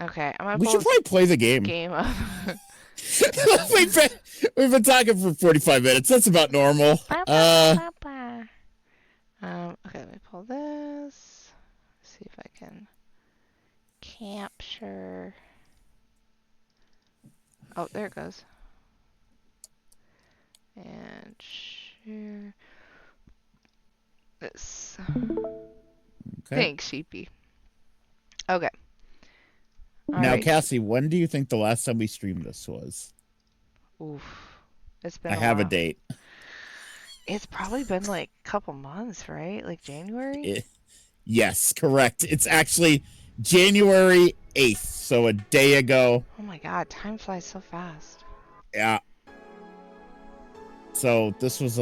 Okay, I'm gonna We pull should this probably play the game. game up. we've been talking for 45 minutes. That's about normal. Ba, ba, ba, ba, ba. Okay, let me pull this. See if I can capture. Oh, there it goes. And share this. Okay. Thanks, Sheepy. Okay. All Now, right. Cassie, when do you think the last time we streamed this was? Oof. It's been I a have a while. date. It's probably been like a couple months, right? Like January? Yes, correct. It's actually January 8th, so a day ago. Oh my god, time flies so fast. Yeah. So this was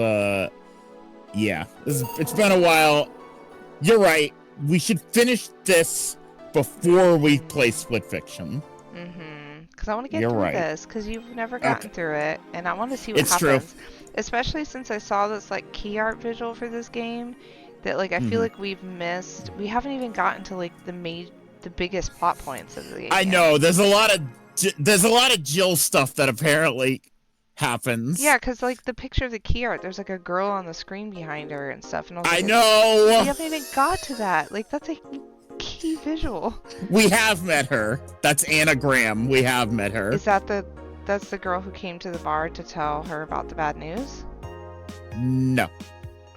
yeah. It's been a while. You're right. We should finish this before we play Split Fiction. Because I want to get You're through right. this, because you've never gotten through it, and I want to see what It's true. happens. Especially since I saw this like key art visual for this game, that like I feel like we haven't even gotten to like the biggest plot points of the game. I know. There's a lot of Jill stuff that apparently happens. Yeah, because like the picture of the key art, there's like a girl on the screen behind her and stuff, and I was like, I know. We haven't even got to that. Like that's a key visual. We have met her. That's Anna Graham. We have met her. Is that that's the girl who came to the bar to tell her about the bad news? No.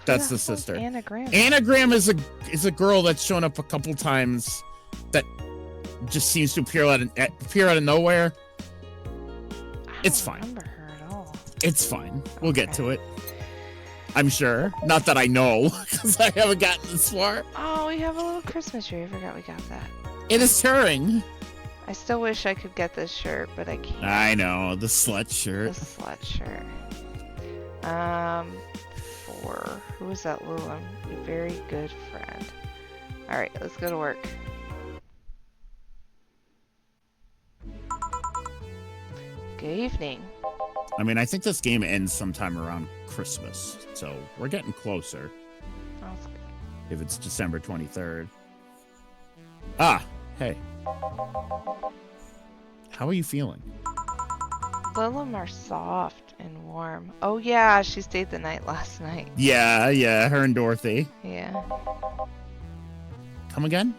That's the sister. Anna Graham. Anna Graham is a girl that's shown up a couple times that just seems to appear out of nowhere. It's fine. I don't remember her at all. It's fine. We'll get to it. I'm sure. Not that I know, because I haven't gotten this far. Oh, we have a little Christmas tree. I forgot we got that. It is touring. I still wish I could get this shirt, but I can't. I know, the slut shirt. The slut shirt. Who is that, Lou? I'm a very good friend. Alright, let's go to work. Good evening. I mean, I think this game ends sometime around Christmas, so we're getting closer. That's good. If it's December 23rd. Ah, hey. How are you feeling? Lilum are soft and warm. Oh yeah, she stayed the night last night. Yeah, her and Dorothy. Yeah. Come again?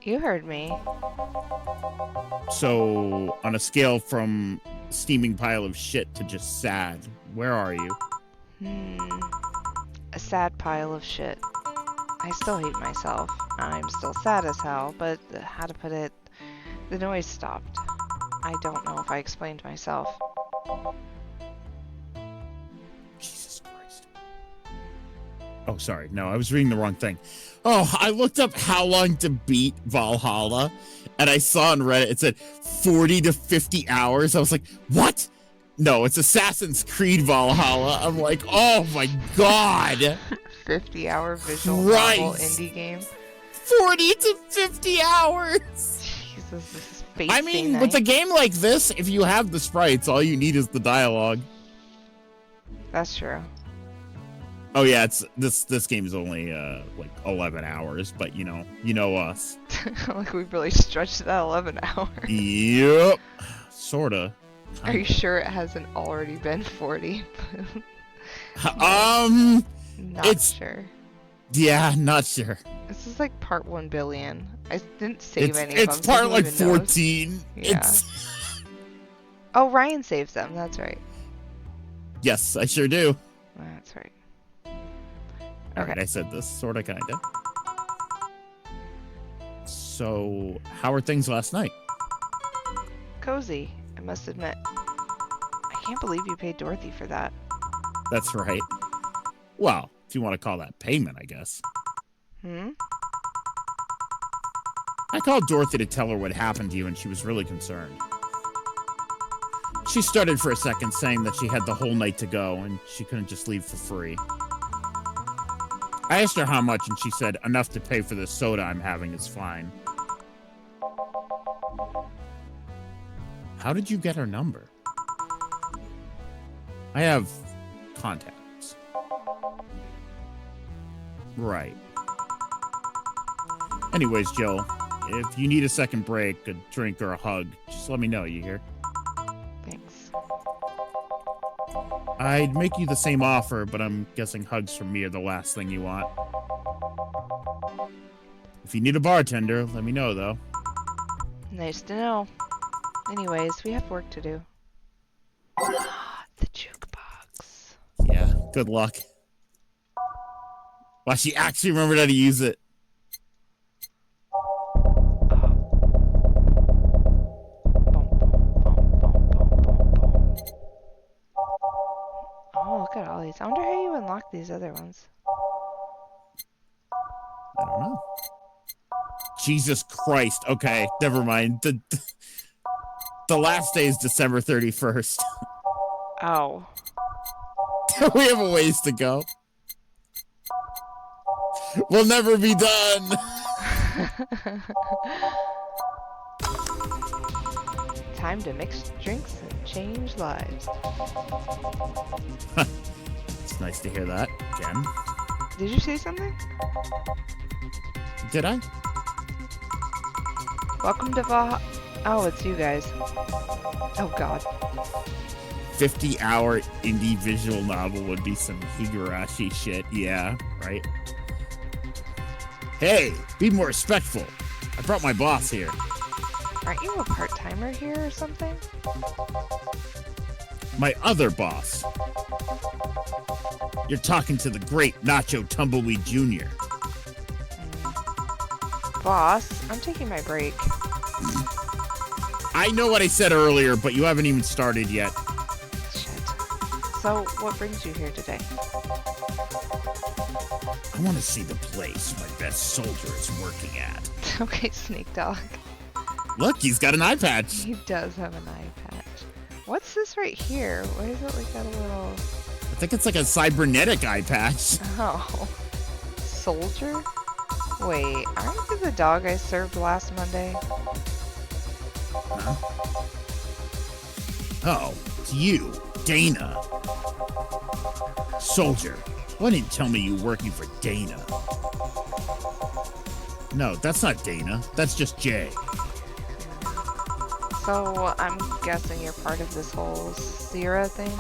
You heard me. So, on a scale from steaming pile of shit to just sad, where are you? A sad pile of shit. I still hate myself. I'm still sad as hell, but how to put it, the noise stopped. I don't know if I explained myself. Jesus Christ. Oh, sorry. No, I was reading the wrong thing. Oh, I looked up how long to beat Valhalla, and I saw on Reddit it said 40 to 50 hours. I was like, what? No, it's Assassin's Creed Valhalla. I'm like, oh my god. 50-hour visual novel indie game. 40 to 50 hours. Jesus, this is feisty. I mean, night. with a game like this, if you have the sprites, all you need is the dialogue. That's true. Oh yeah, it's this game's only like 11 hours, but you know us. Like we really stretched that 11 hours. Yep. Sorta. Are you sure it hasn't already been 40? Not sure. Yeah, not sure. This is like part 1 billion. I didn't save any of them. It's part so like who even knows? 14. Yeah. Oh, Ryan saves them. That's right. Yes, I sure do. That's right. Alright, I said this. Sorta, kinda. So, how are things last night? Cozy, I must admit. I can't believe you paid Dorothy for that. That's right. Well, if you want to call that payment, I guess. I called Dorothy to tell her what happened to you, and she was really concerned. She started for a second saying that she had the whole night to go, and she couldn't just leave for free. I asked her how much, and she said, enough to pay for the soda I'm having is fine. How did you get her number? I have contacts. Right. Anyways, Joe, if you need a second break, a drink, or a hug, just let me know, you hear? Thanks. I'd make you the same offer, but I'm guessing hugs from me are the last thing you want. If you need a bartender, let me know, though. Nice to know. Anyways, we have work to do. The jukebox. Yeah, good luck. Wow, she actually remembered how to use it. Oh, look at all these. I wonder how you unlock these other ones. I don't know. Jesus Christ. Okay, never mind. The last day is December 31st. Oh. We have a ways to go. We'll never be done. Time to mix drinks and change lives. It's nice to hear that, Jen. Did you say something? Did I? Welcome to Oh, it's you guys. Oh, God. 50-hour indie visual novel would be some Higurashi shit. Yeah, right? Hey, be more respectful. I brought my boss here. Aren't you a part-timer here or something? My other boss. You're talking to the great Nacho Tumbleweed Jr. Boss, I'm taking my break. I know what I said earlier, but you haven't even started yet. Shit. So, what brings you here today? I want to see the place my best soldier is working at. Okay, Snake Dog. Look, he's got an eye patch. He does have an eye patch. What's this right here? Why is it like got a little... I think it's like a cybernetic eye patch. Oh. Soldier? Wait, aren't you the dog I served last Monday? Huh? Oh, it's you, Dana. Soldier, why didn't you tell me you were working for Dana? No, that's not Dana. That's just Jay. So, I'm guessing you're part of this whole Sierra thing?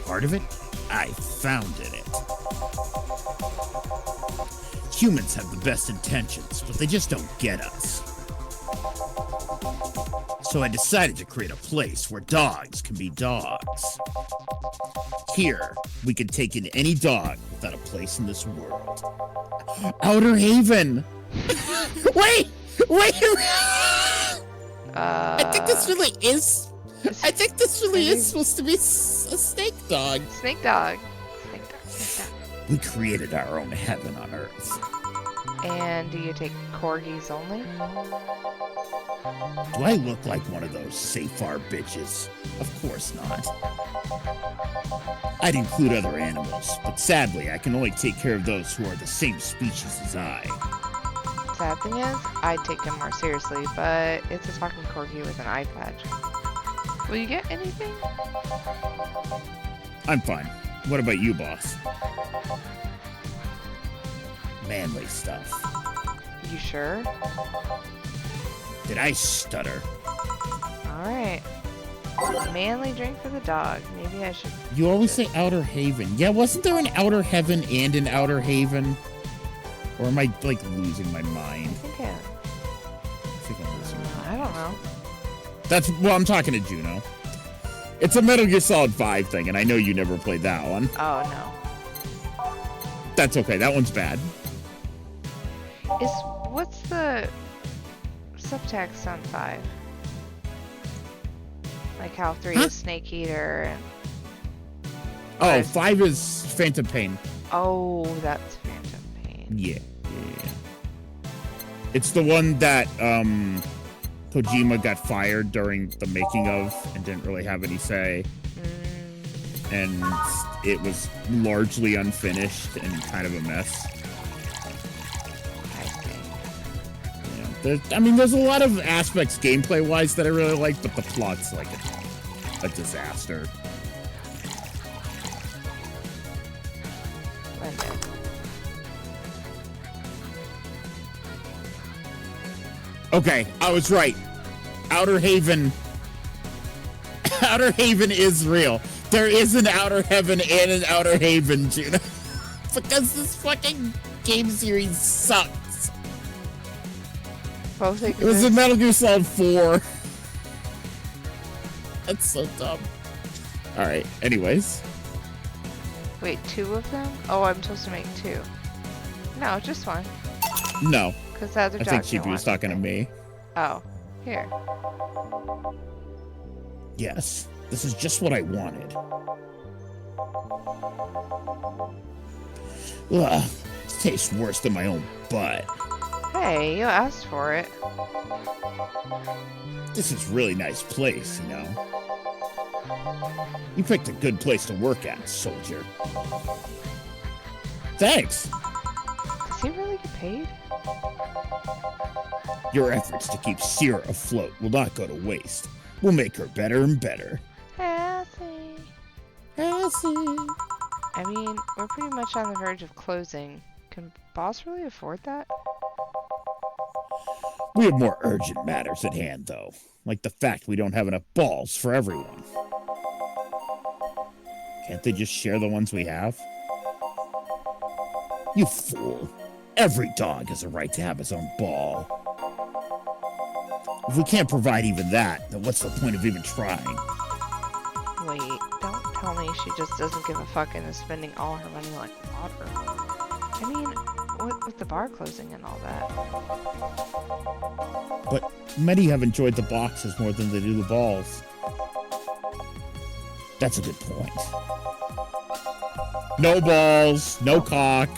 Part of it? I founded it. Humans have the best intentions, but they just don't get us. So I decided to create a place where dogs can be dogs. Here, we can take in any dog without a place in this world. Outer Haven! Wait! I think this really is... I think this really is supposed to be a snake dog. Snake Dog. Snake Dog. Snake Dog. We created our own heaven on Earth. And do you take corgis only? Do I look like one of those Safar bitches? Of course not. I'd include other animals, but sadly, I can only take care of those who are the same species as I. Sad thing is, I'd take him more seriously, but it's a talking corgi with an eye patch. Will you get anything? I'm fine. What about you, boss? Manly stuff. You sure? Did I stutter? Alright. Manly drink for the dog. Maybe I should... You always say Outer Haven. Yeah, wasn't there an Outer Heaven and an Outer Haven? Or am I, like, losing my mind? I think I'm losing my mind. I don't know. That's... Well, I'm talking to Juno. It's a Metal Gear Solid 5 thing, and I know you never played that one. Oh, no. That's okay. That one's bad. What's the subtext on 5? Like how 3 is Snake Eater and... Oh, 5 is Phantom Pain. Oh, that's Phantom Pain. Yeah. It's the one that Kojima got fired during the making of and didn't really have any say. And it was largely unfinished and kind of a mess. I see. There's a lot of aspects gameplay-wise that I really like, but the plot's like a disaster. Okay, I was right. Outer Haven. Outer Haven is real. There is an Outer Heaven and an Outer Haven, Juno. Because this fucking game series sucks. Both exist. It was in Metal Gear Solid 4. That's so dumb. Alright, anyways. Wait, 2 of them? Oh, I'm supposed to make 2. No, just 1. No. Because the other I think Chibi was talking to me. Oh, here. Yes, this is just what I wanted. Ugh, it tastes worse than my own butt. Hey, you asked for it. This is a really nice place, you know. You picked a good place to work at, soldier. Thanks. Does he really get paid? Your efforts to keep Sierra afloat will not go to waste. We'll make her better and better. Cassie. Cassie. I mean, we're pretty much on the verge of closing. Can boss really afford that? We have more urgent matters at hand, though. Like the fact we don't have enough balls for everyone. Can't they just share the ones we have? You fool. Every dog has a right to have his own ball. If we can't provide even that, then what's the point of even trying? Wait, don't tell me she just doesn't give a fuck and is spending all her money like water. I mean, with the bar closing and all that. But many have enjoyed the boxes more than they do the balls. That's a good point. No balls, no cock.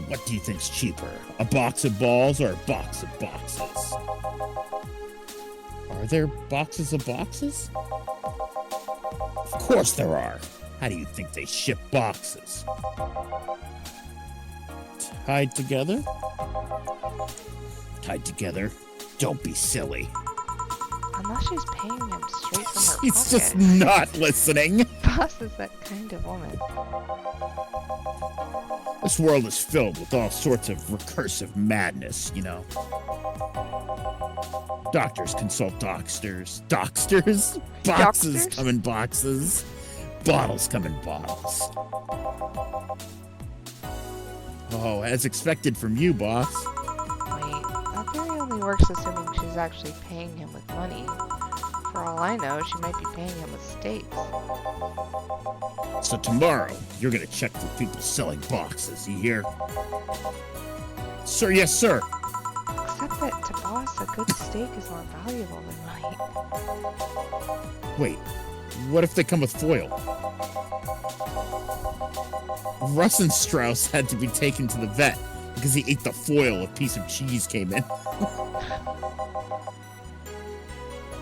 What do you think's cheaper? A box of balls or a box of boxes? Are there boxes of boxes? Of course there are. How do you think they ship boxes? Tied together? Tied together? Don't be silly. Unless she's paying him straight from her He's pocket. just not listening. Boss is that kind of woman. This world is filled with all sorts of recursive madness, you know. Doctors consult doctors. Doctors? Boxes Doctors? come in boxes. Bottles come in bottles. Oh, as expected from you, boss. Wait, that theory only works assuming she's actually paying him with money. For all I know, she might be paying him with steaks. So tomorrow, you're gonna check for people selling boxes, you hear? Sir, yes, sir. Except that to boss, a good steak is more valuable than money. Wait, what if they come with foil? Russ and Strauss had to be taken to the vet because he ate the foil a piece of cheese came in.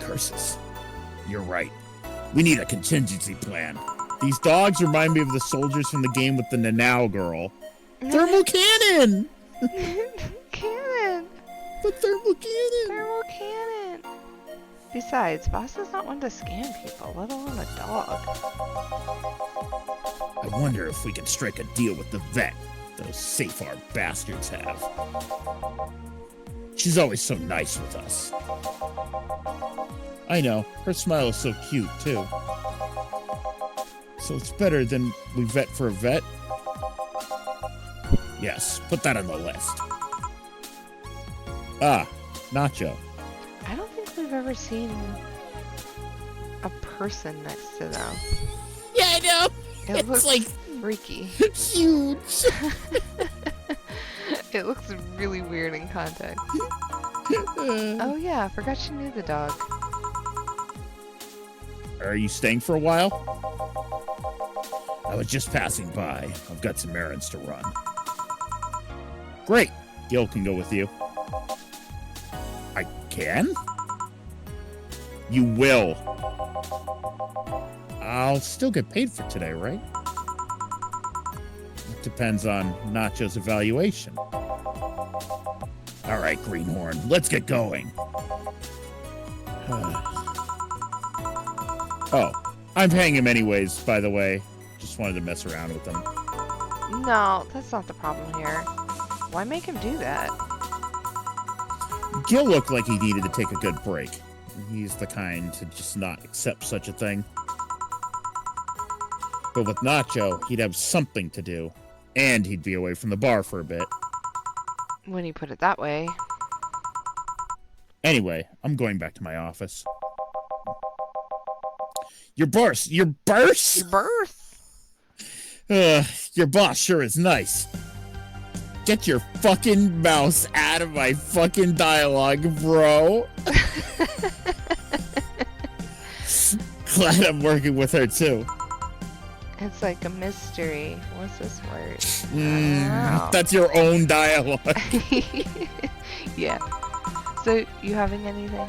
Curses. You're right. We need a contingency plan. These dogs remind me of the soldiers from the game with the Nanao girl. Thermal cannon! Cannon! The thermal cannon! Thermal cannon! Besides, boss is not one to scam people, let alone a dog. I wonder if we can strike a deal with the vet those safe-arm bastards have. She's always so nice with us. I know, her smile is so cute, too. So it's better than we vet for a vet? Yes, put that on the list. Ah, Nacho. I don't think we've ever seen a person next to them. Yeah, I know! It looks like freaky. huge! It looks really weird in context. Oh yeah, I forgot she knew the dog. Are you staying for a while? I was just passing by. I've got some errands to run. Great. Gil can go with you. I can? You will. I'll still get paid for today, right? It depends on Nacho's evaluation. All right, Greenhorn, let's get going. Oh, I'm paying him anyways, by the way. Just wanted to mess around with him. No, that's not the problem here. Why make him do that? Gil looked like he needed to take a good break. He's the kind to just not accept such a thing. But with Nacho, he'd have something to do. And he'd be away from the bar for a bit. When you put it that way. Anyway, I'm going back to my office. Your boss! Your boss? Your birth? Your boss sure is nice. Get your fucking mouse out of my fucking dialogue, bro. Glad I'm working with her, too. It's like a mystery. What's this word? That's your own dialogue. Yeah. So, you having anything?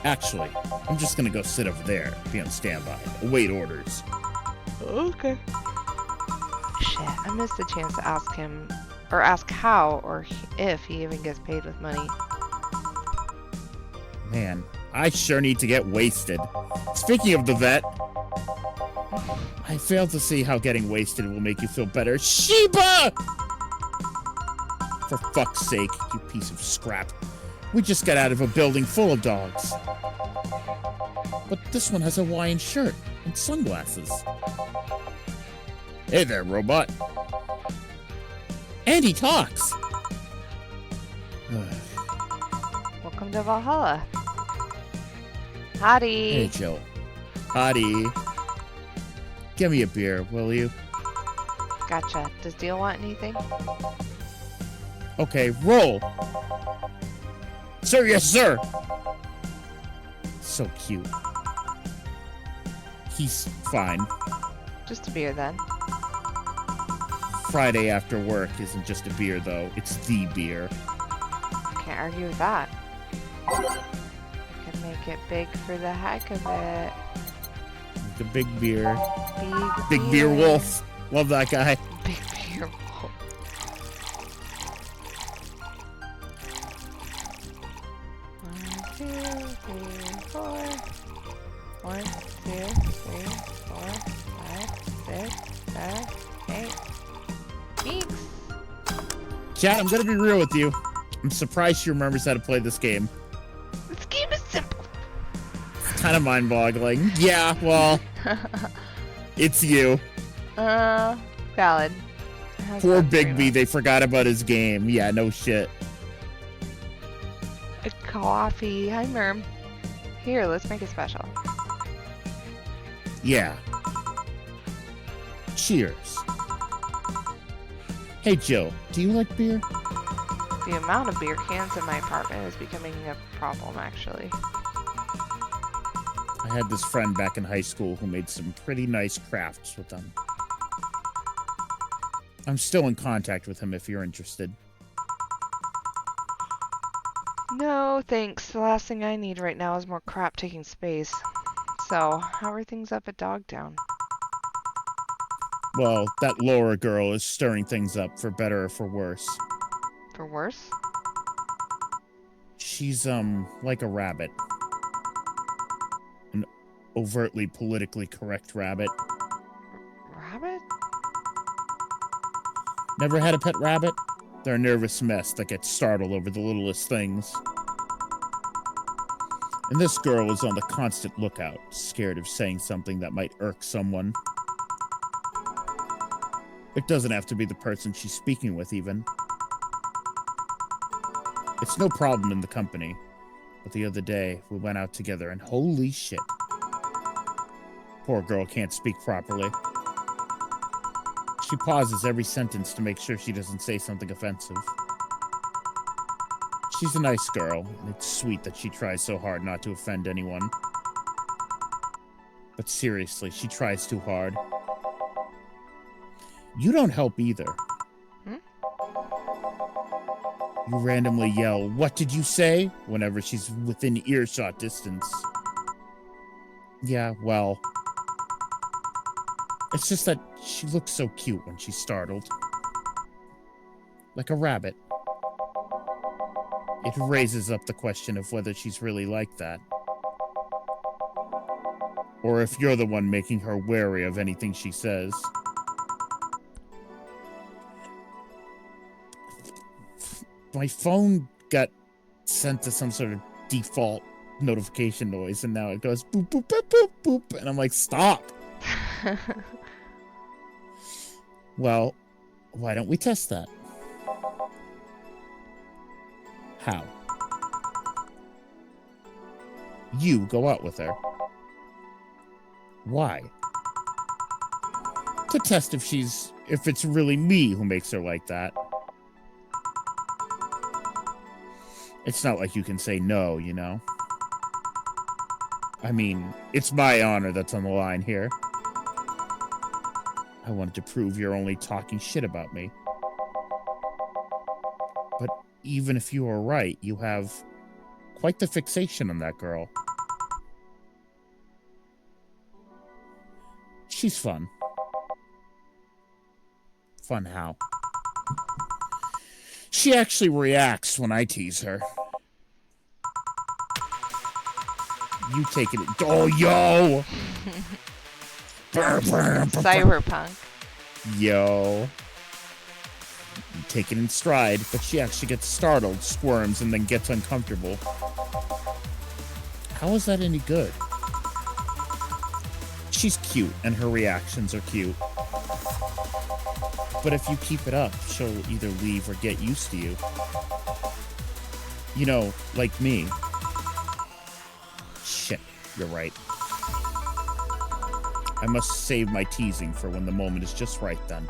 Actually, I'm just gonna go sit over there, be on standby, await orders. Okay. Shit, I missed the chance to ask him, or ask how, or if he even gets paid with money. Man, I sure need to get wasted. Speaking of the vet, I fail to see how getting wasted will make you feel better. Sheba! For fuck's sake, you piece of scrap. We just got out of a building full of dogs. But this one has a Hawaiian shirt and sunglasses. Hey there, robot. And he talks. Welcome to Valhalla. Hottie. Hey, Jill. Hottie. Give me a beer, will you? Gotcha. Does Deal want anything? Okay, roll. Sir, yes, sir. So cute. He's fine. Just a beer then. Friday after work isn't just a beer, though. It's the beer. Can't argue with that. Can make it big for the heck of it. The big beer. Big beer wolf. Love that guy. Big beer wolf. One, two, three, four. 1, 2, 3, 4, 5, 6, 7, 8. Weeks. Chat, I'm gonna be real with you. I'm surprised she remembers how to play this game. This game is simple. It's kind of mind-boggling. Yeah, well, it's you. Valid. Poor Bigby, they forgot about his game. Yeah, no shit. A coffee. Hi, Merm. Here, let's make it special. Yeah. Cheers. Hey, Jill, do you like beer? The amount of beer cans in my apartment is becoming a problem, actually. I had this friend back in high school who made some pretty nice crafts with them. I'm still in contact with him if you're interested. No, thanks. The last thing I need right now is more crap taking space. So, how are things up at Dogtown? Well, that Laura girl is stirring things up for better or for worse. For worse? She's, like a rabbit. An overtly politically correct rabbit. Rabbit? Never had a pet rabbit? They're a nervous mess that gets startled over the littlest things. And this girl is on the constant lookout, scared of saying something that might irk someone. It doesn't have to be the person she's speaking with, even. It's no problem in the company, but the other day, we went out together and holy shit. Poor girl can't speak properly. She pauses every sentence to make sure she doesn't say something offensive. She's a nice girl, and it's sweet that she tries so hard not to offend anyone. But seriously, she tries too hard. You don't help either. You randomly yell, "What did you say?" whenever she's within earshot distance. Yeah, well... It's just that she looks so cute when she's startled. Like a rabbit. It raises up the question of whether she's really like that. Or if you're the one making her wary of anything she says. My phone got sent to some sort of default notification noise, and now it goes boop, boop, boop, boop, boop. And I'm like, stop. Well, why don't we test that? How? You go out with her. Why? To test if it's really me who makes her like that. It's not like you can say no, you know? I mean, it's my honor that's on the line here. I wanted to prove you're only talking shit about me. But even if you are right, you have quite the fixation on that girl. She's fun. Fun how? She actually reacts when I tease her. You taking it. Oh, yo! Cyberpunk. Yo. You take it in stride, but she actually gets startled, squirms, and then gets uncomfortable. How is that any good? She's cute, and her reactions are cute. But if you keep it up, she'll either leave or get used to you. You know, like me. Shit, you're right. I must save my teasing for when the moment is just right then.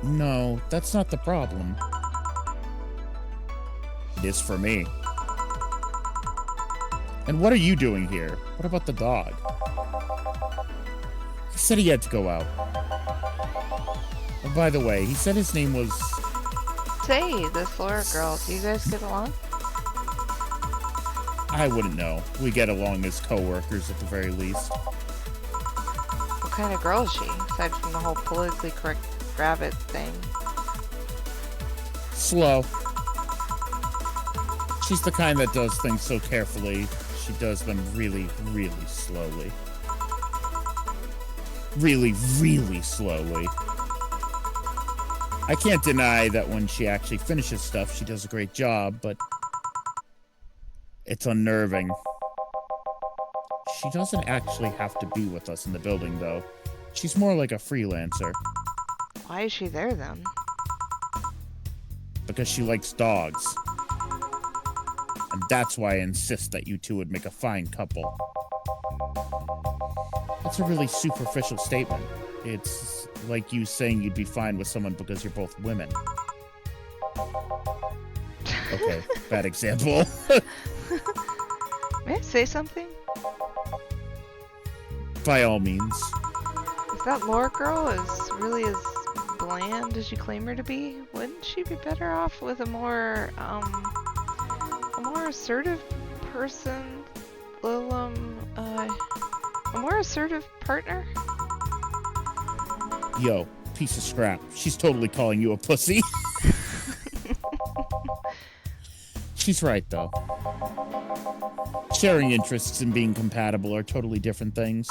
No, that's not the problem. It is for me. And what are you doing here? What about the dog? He said he had to go out. Oh, by the way, he said his name was... Say, this Laura girl, do you guys get along? I wouldn't know. We get along as co-workers at the very least. What kind of girl is she, aside from the whole politically correct rabbit thing? Slow. She's the kind that does things so carefully. She does them really, really slowly. Really, really slowly. I can't deny that when she actually finishes stuff, she does a great job, but it's unnerving. She doesn't actually have to be with us in the building, though. She's more like a freelancer. Why is she there, then? Because she likes dogs. And that's why I insist that you two would make a fine couple. That's a really superficial statement. It's like you saying you'd be fine with someone because you're both women. Okay, bad example. May I say something? By all means. If that Laura girl is really as bland as you claim her to be, wouldn't she be better off with a more assertive person? A more assertive partner? Yo, piece of scrap. She's totally calling you a pussy. She's right, though. Sharing interests and being compatible are totally different things.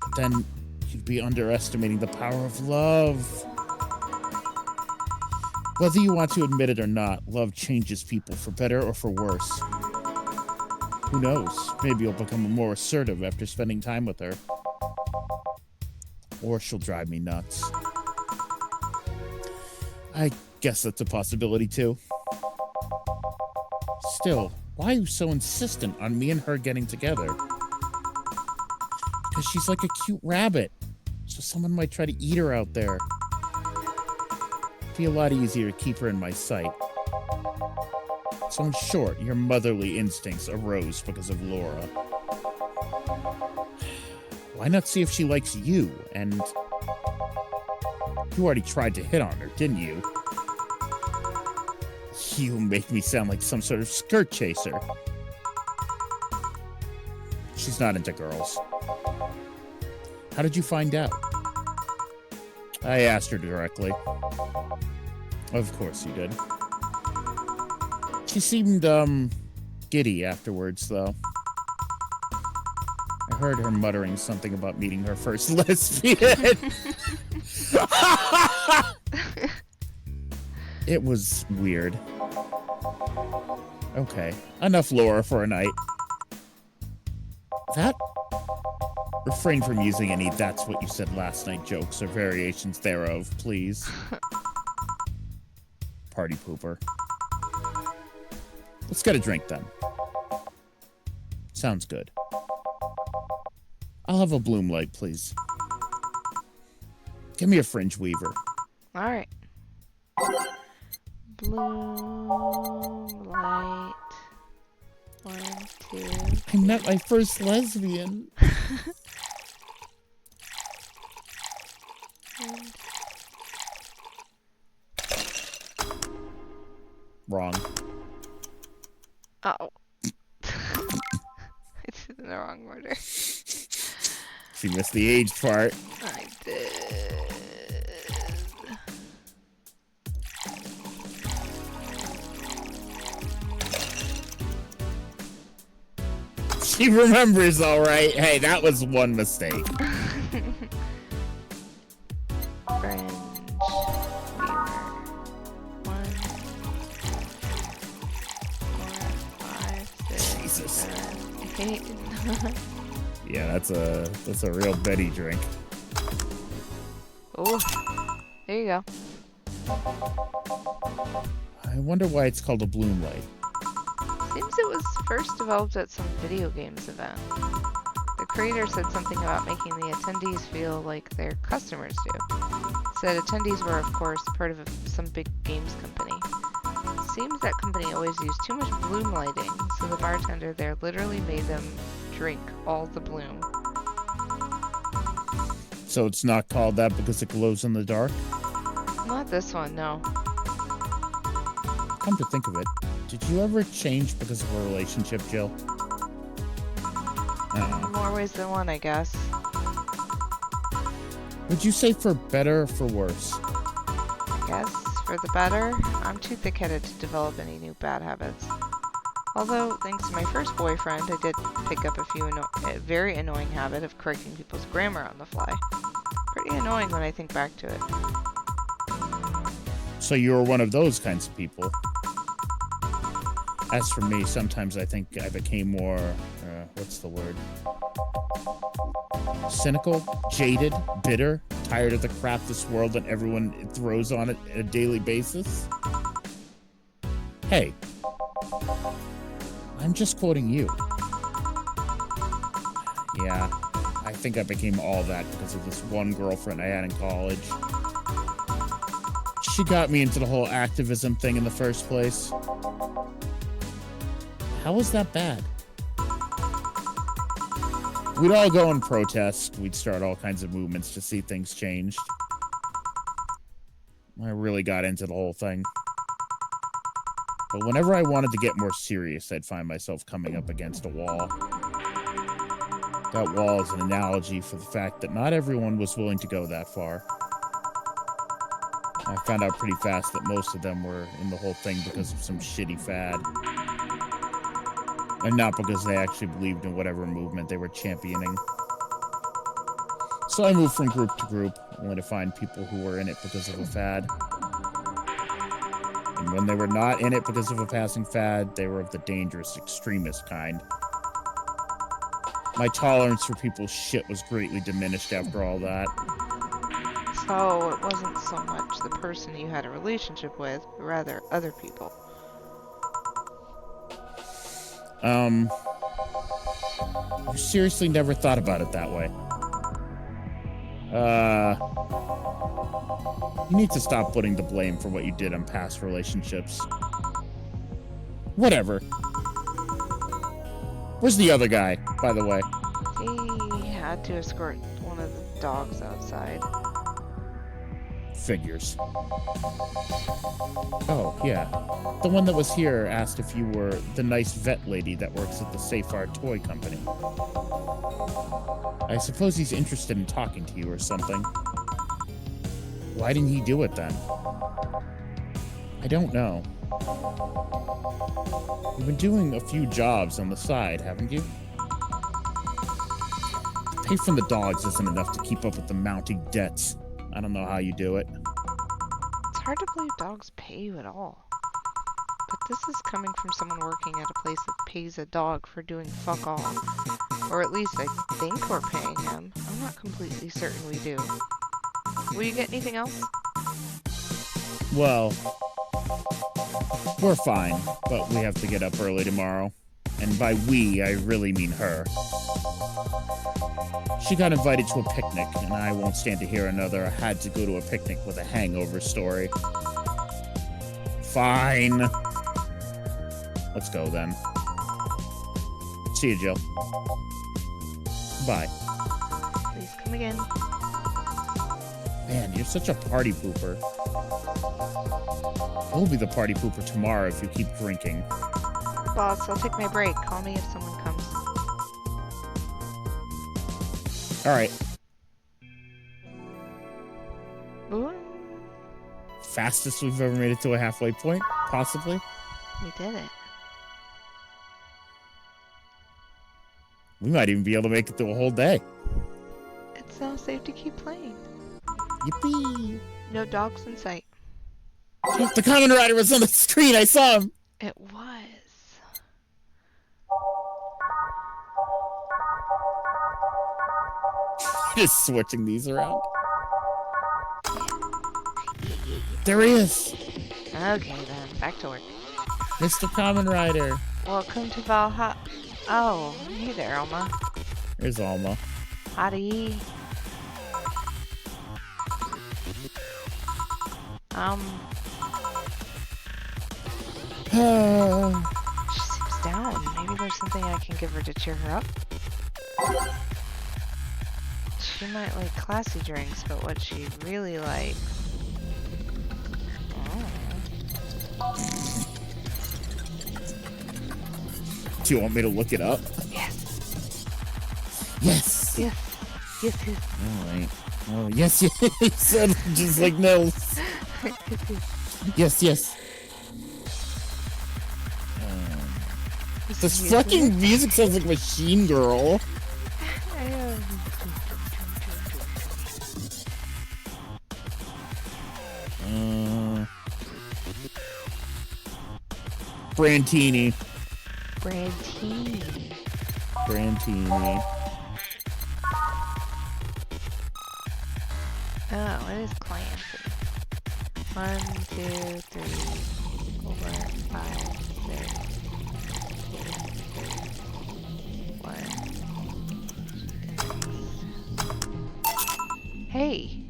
But then you'd be underestimating the power of love. Whether you want to admit it or not, love changes people for better or for worse. Who knows? Maybe you'll become more assertive after spending time with her. Or she'll drive me nuts. I guess that's a possibility, too. Still, why are you so insistent on me and her getting together? Because she's like a cute rabbit, so someone might try to eat her out there. It'd be a lot easier to keep her in my sight. So in short, your motherly instincts arose because of Laura. Why not see if she likes you? And you already tried to hit on her, didn't you? You make me sound like some sort of skirt chaser. She's not into girls. How did you find out? I asked her directly. Of course you did. She seemed, giddy afterwards, though. I heard her muttering something about meeting her first lesbian. It was weird. Okay. Enough lore for a night. That... Refrain from using any "that's what you said last night" jokes or variations thereof, please. Party pooper. Let's get a drink then. Sounds good. I'll have a bloom light, please. Give me a fringe weaver. Alright. Bloom light. 1, 2. I met my first lesbian. Wrong. Uh-oh. It's in the wrong order. She missed the age part. I did. She remembers, all right. Hey, that was one mistake. Fringe weaver. 1, 4, 5, 6, Jesus. 7, 8, 9. Yeah, that's a real Betty drink. Oh, there you go. I wonder why it's called a bloom light. Seems it was first developed at some video games event. The creator said something about making the attendees feel like their customers do. Said attendees were, of course, part of some big games company. Seems that company always used too much bloom lighting, so the bartender there literally made them drink all the bloom. So it's not called that because it glows in the dark? Not this one, no. Come to think of it, did you ever change because of a relationship, Jill? More ways than one, I guess. Would you say for better or for worse? I guess for the better. I'm too thick-headed to develop any new bad habits. Although, thanks to my first boyfriend, I did pick up a very annoying habit of correcting people's grammar on the fly. Pretty annoying when I think back to it. So you were one of those kinds of people. As for me, sometimes I think I became more, what's the word? Cynical, jaded, bitter, tired of the crap this world and everyone throws on it on a daily basis. Hey, I'm just quoting you. Yeah, I think I became all that because of this one girlfriend I had in college. She got me into the whole activism thing in the first place. How was that bad? We'd all go and protest. We'd start all kinds of movements to see things changed. I really got into the whole thing. But whenever I wanted to get more serious, I'd find myself coming up against a wall. That wall is an analogy for the fact that not everyone was willing to go that far. I found out pretty fast that most of them were in the whole thing because of some shitty fad. And not because they actually believed in whatever movement they were championing. So I moved from group to group, only to find people who were in it because of a fad. And when they were not in it because of a passing fad, they were of the dangerous, extremist kind. My tolerance for people's shit was greatly diminished after all that. So it wasn't so much the person you had a relationship with, but rather other people. You seriously never thought about it that way. You need to stop putting the blame for what you did on past relationships. Whatever. Where's the other guy, by the way? He had to escort one of the dogs outside. Figures. Oh, yeah. The one that was here asked if you were the nice vet lady that works at the Safar Toy Company. I suppose he's interested in talking to you or something. Why didn't he do it then? I don't know. You've been doing a few jobs on the side, haven't you? The pay from the dogs isn't enough to keep up with the mounting debts. I don't know how you do it. It's hard to believe dogs pay you at all. But this is coming from someone working at a place that pays a dog for doing fuck all. Or at least I think we're paying him. I'm not completely certain we do. Will you get anything else? Well, we're fine, but we have to get up early tomorrow. And by we, I really mean her. She got invited to a picnic, and I won't stand to hear another "I had to go to a picnic with a hangover" story. Fine. Let's go, then. See you, Jill. Bye. Please come again. Man, you're such a party pooper. You'll be the party pooper tomorrow if you keep drinking. Boss, I'll take my break. Call me if someone comes. Alright. Ooh, Fastest we've ever made it to a halfway point? Possibly? we did it. We might even be able to make it through a whole day. It's now safe to keep playing. Yippee! No dogs in sight. The Kamen Rider was on the screen! I saw him! It was. Just switching these around. There he is! Okay then, back to work. Mr. Kamen Rider. Welcome to Valhalla. Oh, hey there, Alma. There's Alma. Hottie. She seems down. Maybe there's something I can give her to cheer her up. She might like classy drinks, but what she really likes... Oh. Do you want me to look it up? Yes. Yes! Yes. Yes, yes. Alright. Oh, yes, yes. He said just like Nils. Yes, yes. This fucking music sounds like Machine Girl. Brantini. Brantini. Brantini. Oh, it is Clancy. 1, 2, 3, 4, 5, 6, 1. Hey,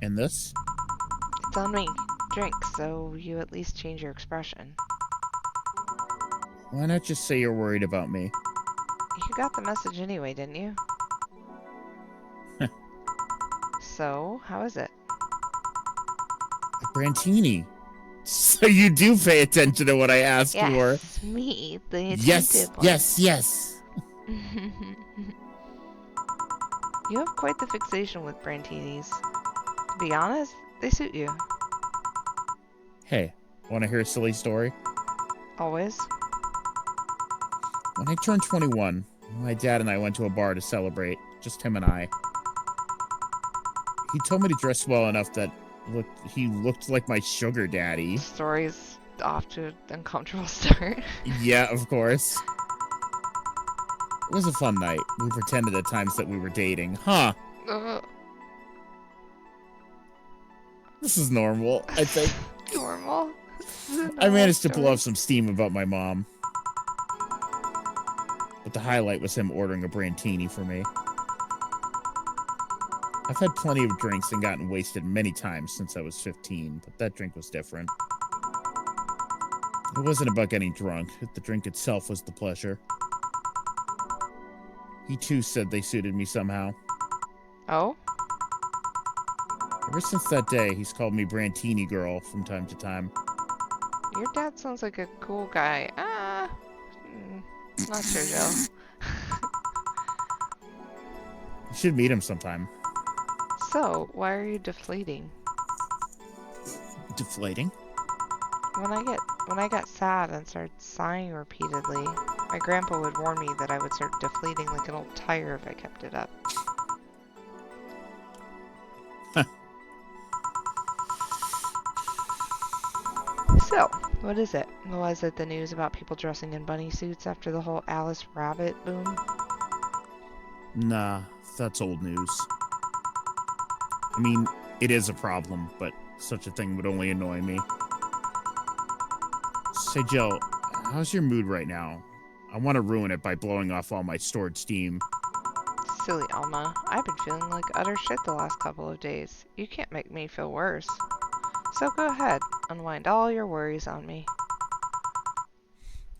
And this? it's on me. Drink, so you at least change your expression. Why not just say you're worried about me? You got the message anyway, didn't you? So, how is it? Brantini. So you do pay attention to what I asked for. Yes, me, the attentive Yes, one. yes, yes. You have quite the fixation with Brantinis. To be honest, they suit you. Hey, want to hear a silly story? Always. When I turned 21, my dad and I went to a bar to celebrate. Just him and I. He told me to dress well enough that he looked like my sugar daddy. Story's off to an uncomfortable start. Yeah, of course. It was a fun night. We pretended at times that we were dating. Huh. This is normal, I think. Normal? I managed to blow off some steam about my mom. But the highlight was him ordering a Brantini for me. I've had plenty of drinks and gotten wasted many times since I was 15, but that drink was different. It wasn't about getting drunk. The drink itself was the pleasure. He too said they suited me somehow. Oh? Ever since that day, he's called me Brantini Girl from time to time. Your dad sounds like a cool guy. Not sure, Joe. You should meet him sometime. So, why are you deflating? Deflating? When I got sad and started sighing repeatedly, my grandpa would warn me that I would start deflating like an old tire if I kept it up. So, what is it? Was it the news about people dressing in bunny suits after the whole Alice Rabbit boom? Nah, that's old news. I mean, it is a problem, but such a thing would only annoy me. Say, Jill, how's your mood right now? I want to ruin it by blowing off all my stored steam. Silly Alma, I've been feeling like utter shit the last couple of days. You can't make me feel worse. So go ahead, unwind all your worries on me.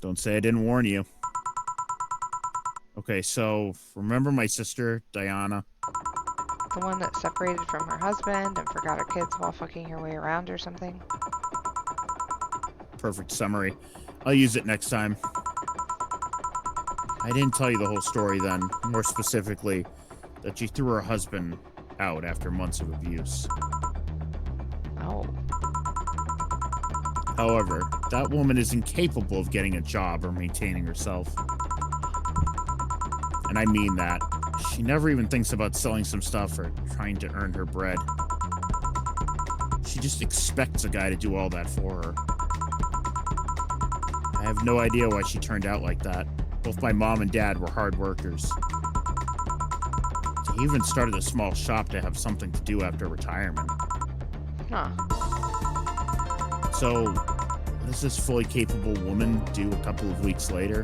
Don't say I didn't warn you. Okay, so remember my sister, Diana? The one that separated from her husband and forgot her kids while fucking her way around or something? Perfect summary. I'll use it next time. I didn't tell you the whole story then. More specifically, that she threw her husband out after months of abuse. Oh. However, that woman is incapable of getting a job or maintaining herself. And I mean that. She never even thinks about selling some stuff or trying to earn her bread. She just expects a guy to do all that for her. I have no idea why she turned out like that. Both my mom and dad were hard workers. They even started a small shop to have something to do after retirement. Huh. So, what does this fully capable woman do a couple of weeks later?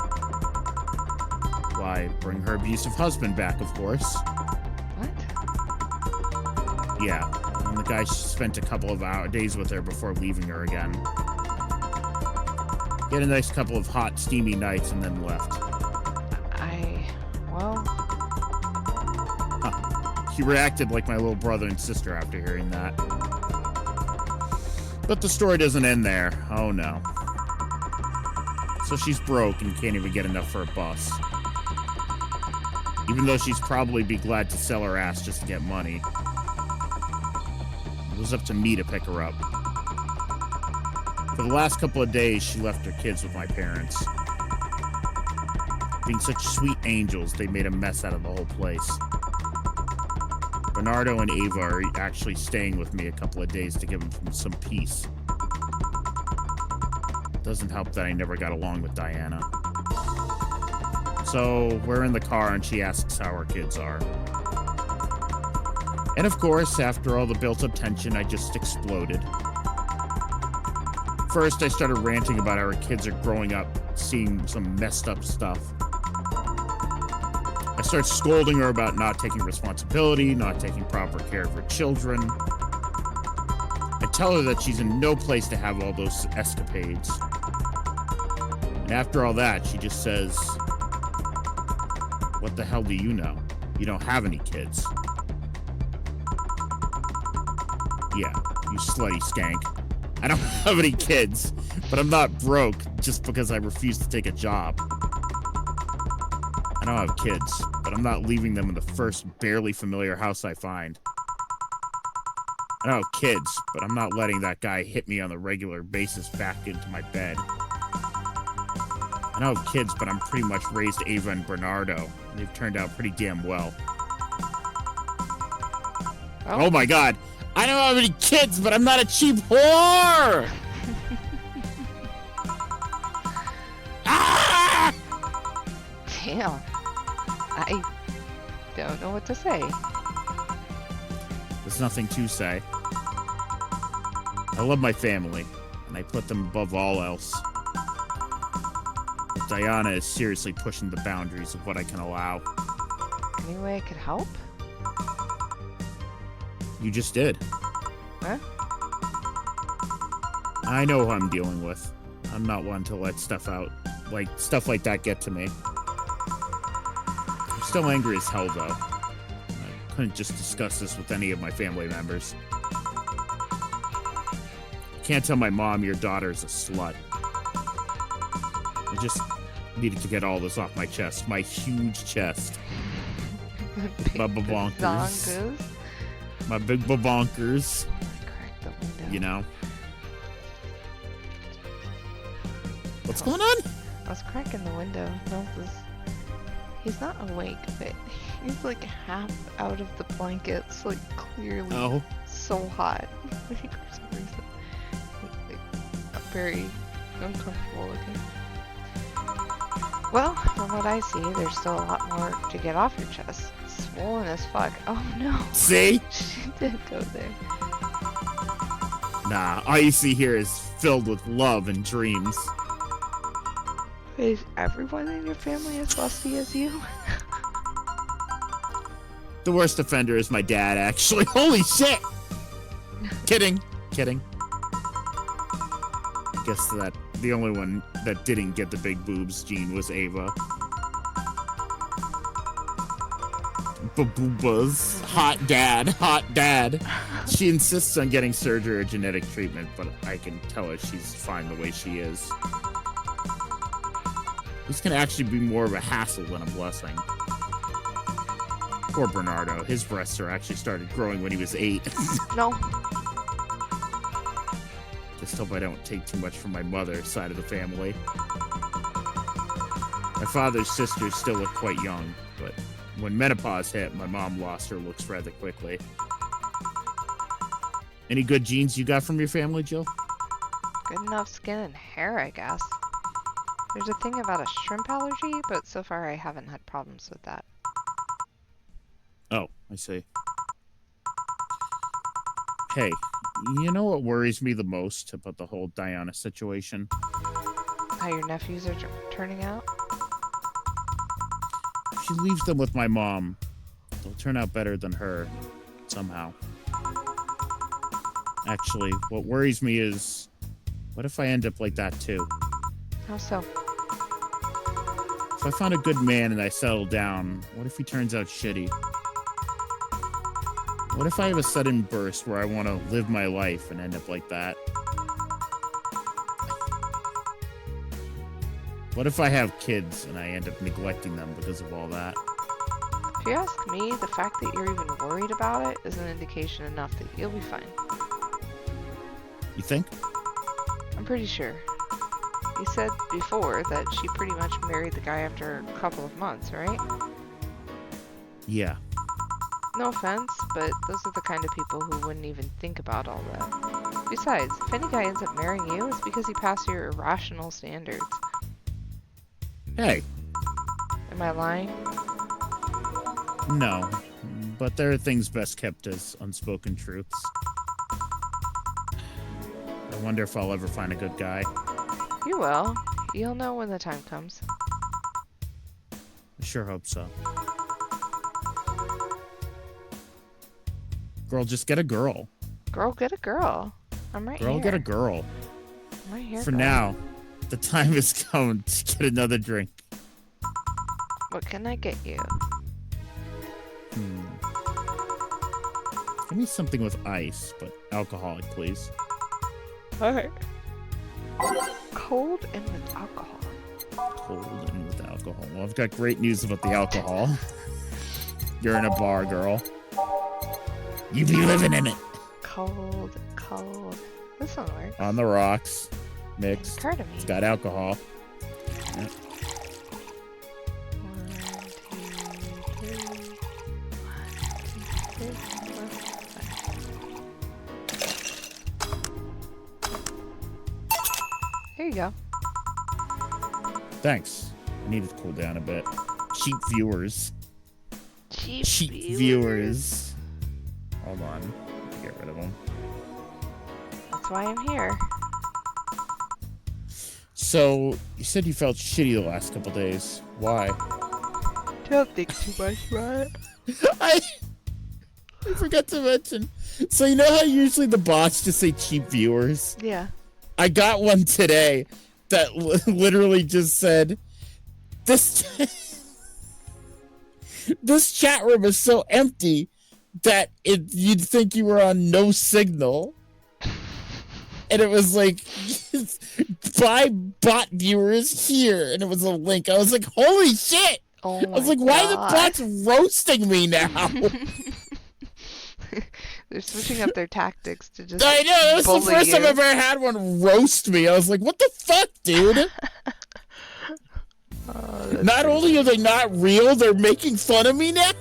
Why, bring her abusive husband back, of course. What? Yeah, and the guy spent a couple of days with her before leaving her again. He had a nice couple of hot, steamy nights and then left. Well... Huh. He reacted like my little brother and sister after hearing that. But the story doesn't end there. Oh no. So she's broke and can't even get enough for a bus. Even though she's probably be glad to sell her ass just to get money. It was up to me to pick her up. For the last couple of days, she left her kids with my parents. Being such sweet angels, they made a mess out of the whole place. Bernardo and Ava are actually staying with me a couple of days to give them some peace. Doesn't help that I never got along with Diana. So, we're in the car and she asks how our kids are. And of course, after all the built-up tension, I just exploded. First, I started ranting about how our kids are growing up, seeing some messed up stuff. I start scolding her about not taking responsibility, not taking proper care of her children. I tell her that she's in no place to have all those escapades. And after all that, she just says, "What the hell do you know? You don't have any kids." Yeah, you slutty skank. I don't have any kids, but I'm not broke just because I refuse to take a job. I don't have kids, but I'm not leaving them in the first barely familiar house I find. I don't have kids, but I'm not letting that guy hit me on a regular basis back into my bed. I don't have kids, but I'm pretty much raised Ava and Bernardo. They've turned out pretty damn well. Oh my god! I don't have any kids, but I'm not a cheap whore! Ah! Damn. I don't know what to say. There's nothing to say. I love my family, and I put them above all else. But Diana is seriously pushing the boundaries of what I can allow. Any way I could help? You just did. Huh? I know who I'm dealing with. I'm not one to let stuff like that get to me. I'm still angry as hell, though. I couldn't just discuss this with any of my family members. I can't tell my mom your daughter's a slut. I just needed to get all this off my chest. My huge chest. Bubba bonkers. My big babonkers. Crack the window. You know? What's going on? I was cracking the window. He's not awake, but he's like half out of the blankets, like clearly so hot. For some reason. very uncomfortable looking. Well, from what I see, there's still a lot more to get off your chest. It's swollen as fuck. Oh no. See? She did go there. Nah, all you see here is filled with love and dreams. Is everyone in your family as lusty as you? The worst offender is my dad, actually. Holy shit! Kidding. I guess that the only one that didn't get the big boobs gene was Ava. Baboobas. Hot dad. She insists on getting surgery or genetic treatment, but I can tell her she's fine the way she is. This can actually be more of a hassle than a blessing. Poor Bernardo. His breasts are actually started growing when he was 8. No. Just hope I don't take too much from my mother's side of the family. My father's sisters still look quite young, but when menopause hit, my mom lost her looks rather quickly. Any good genes you got from your family, Jill? Good enough skin and hair, I guess. There's a thing about a shrimp allergy, but so far I haven't had problems with that. Oh, I see. Hey, you know what worries me the most about the whole Diana situation? How your nephews are turning out? If she leaves them with my mom, they'll turn out better than her, somehow. Actually, what worries me is, what if I end up like that too? How so? If I found a good man and I settle down, what if he turns out shitty? What if I have a sudden burst where I want to live my life and end up like that? What if I have kids and I end up neglecting them because of all that? If you ask me, the fact that you're even worried about it is an indication enough that you'll be fine. You think? I'm pretty sure. You said before that she pretty much married the guy after a couple of months, right? Yeah. No offense, but those are the kind of people who wouldn't even think about all that. Besides, if any guy ends up marrying you, it's because he passed your irrational standards. Hey. Am I lying? No. But there are things best kept as unspoken truths. I wonder if I'll ever find a good guy. You will. You'll know when the time comes. I sure hope so. Girl, just get a girl. Girl, get a girl. I'm right here. Girl, get a girl. I'm right here. For girl. now, the time has come to get another drink. What can I get you? Give me something with ice, but alcoholic, please. Alright. Cold and with alcohol. Cold and with alcohol. Well, I've got great news about the alcohol. You're in a bar, girl. You be living in it. Cold. This one works. On the rocks. Mixed. Occurred to me. It's got alcohol. Yeah. 1, 2, 3. 1, 2, 3, 4, 5. Here you go. Thanks. I need to cool down a bit. Cheap viewers. Cheap viewers. Hold on. Get rid of them. That's why I'm here. So, you said you felt shitty the last couple days. Why? Don't think too much about it. I forgot to mention. So, you know how usually the bots just say cheap viewers? Yeah. I got one today that literally just said, this chat room is so empty that you'd think you were on no signal. And it was like, buy bot viewers here. And it was a link. I was like, holy shit. Oh I was like, why are the bots roasting me now? They're switching up their tactics to just I know. That was the first you. time I've ever had one roast me. I was like, what the fuck, dude? Not only are they not real, they're making fun of me now?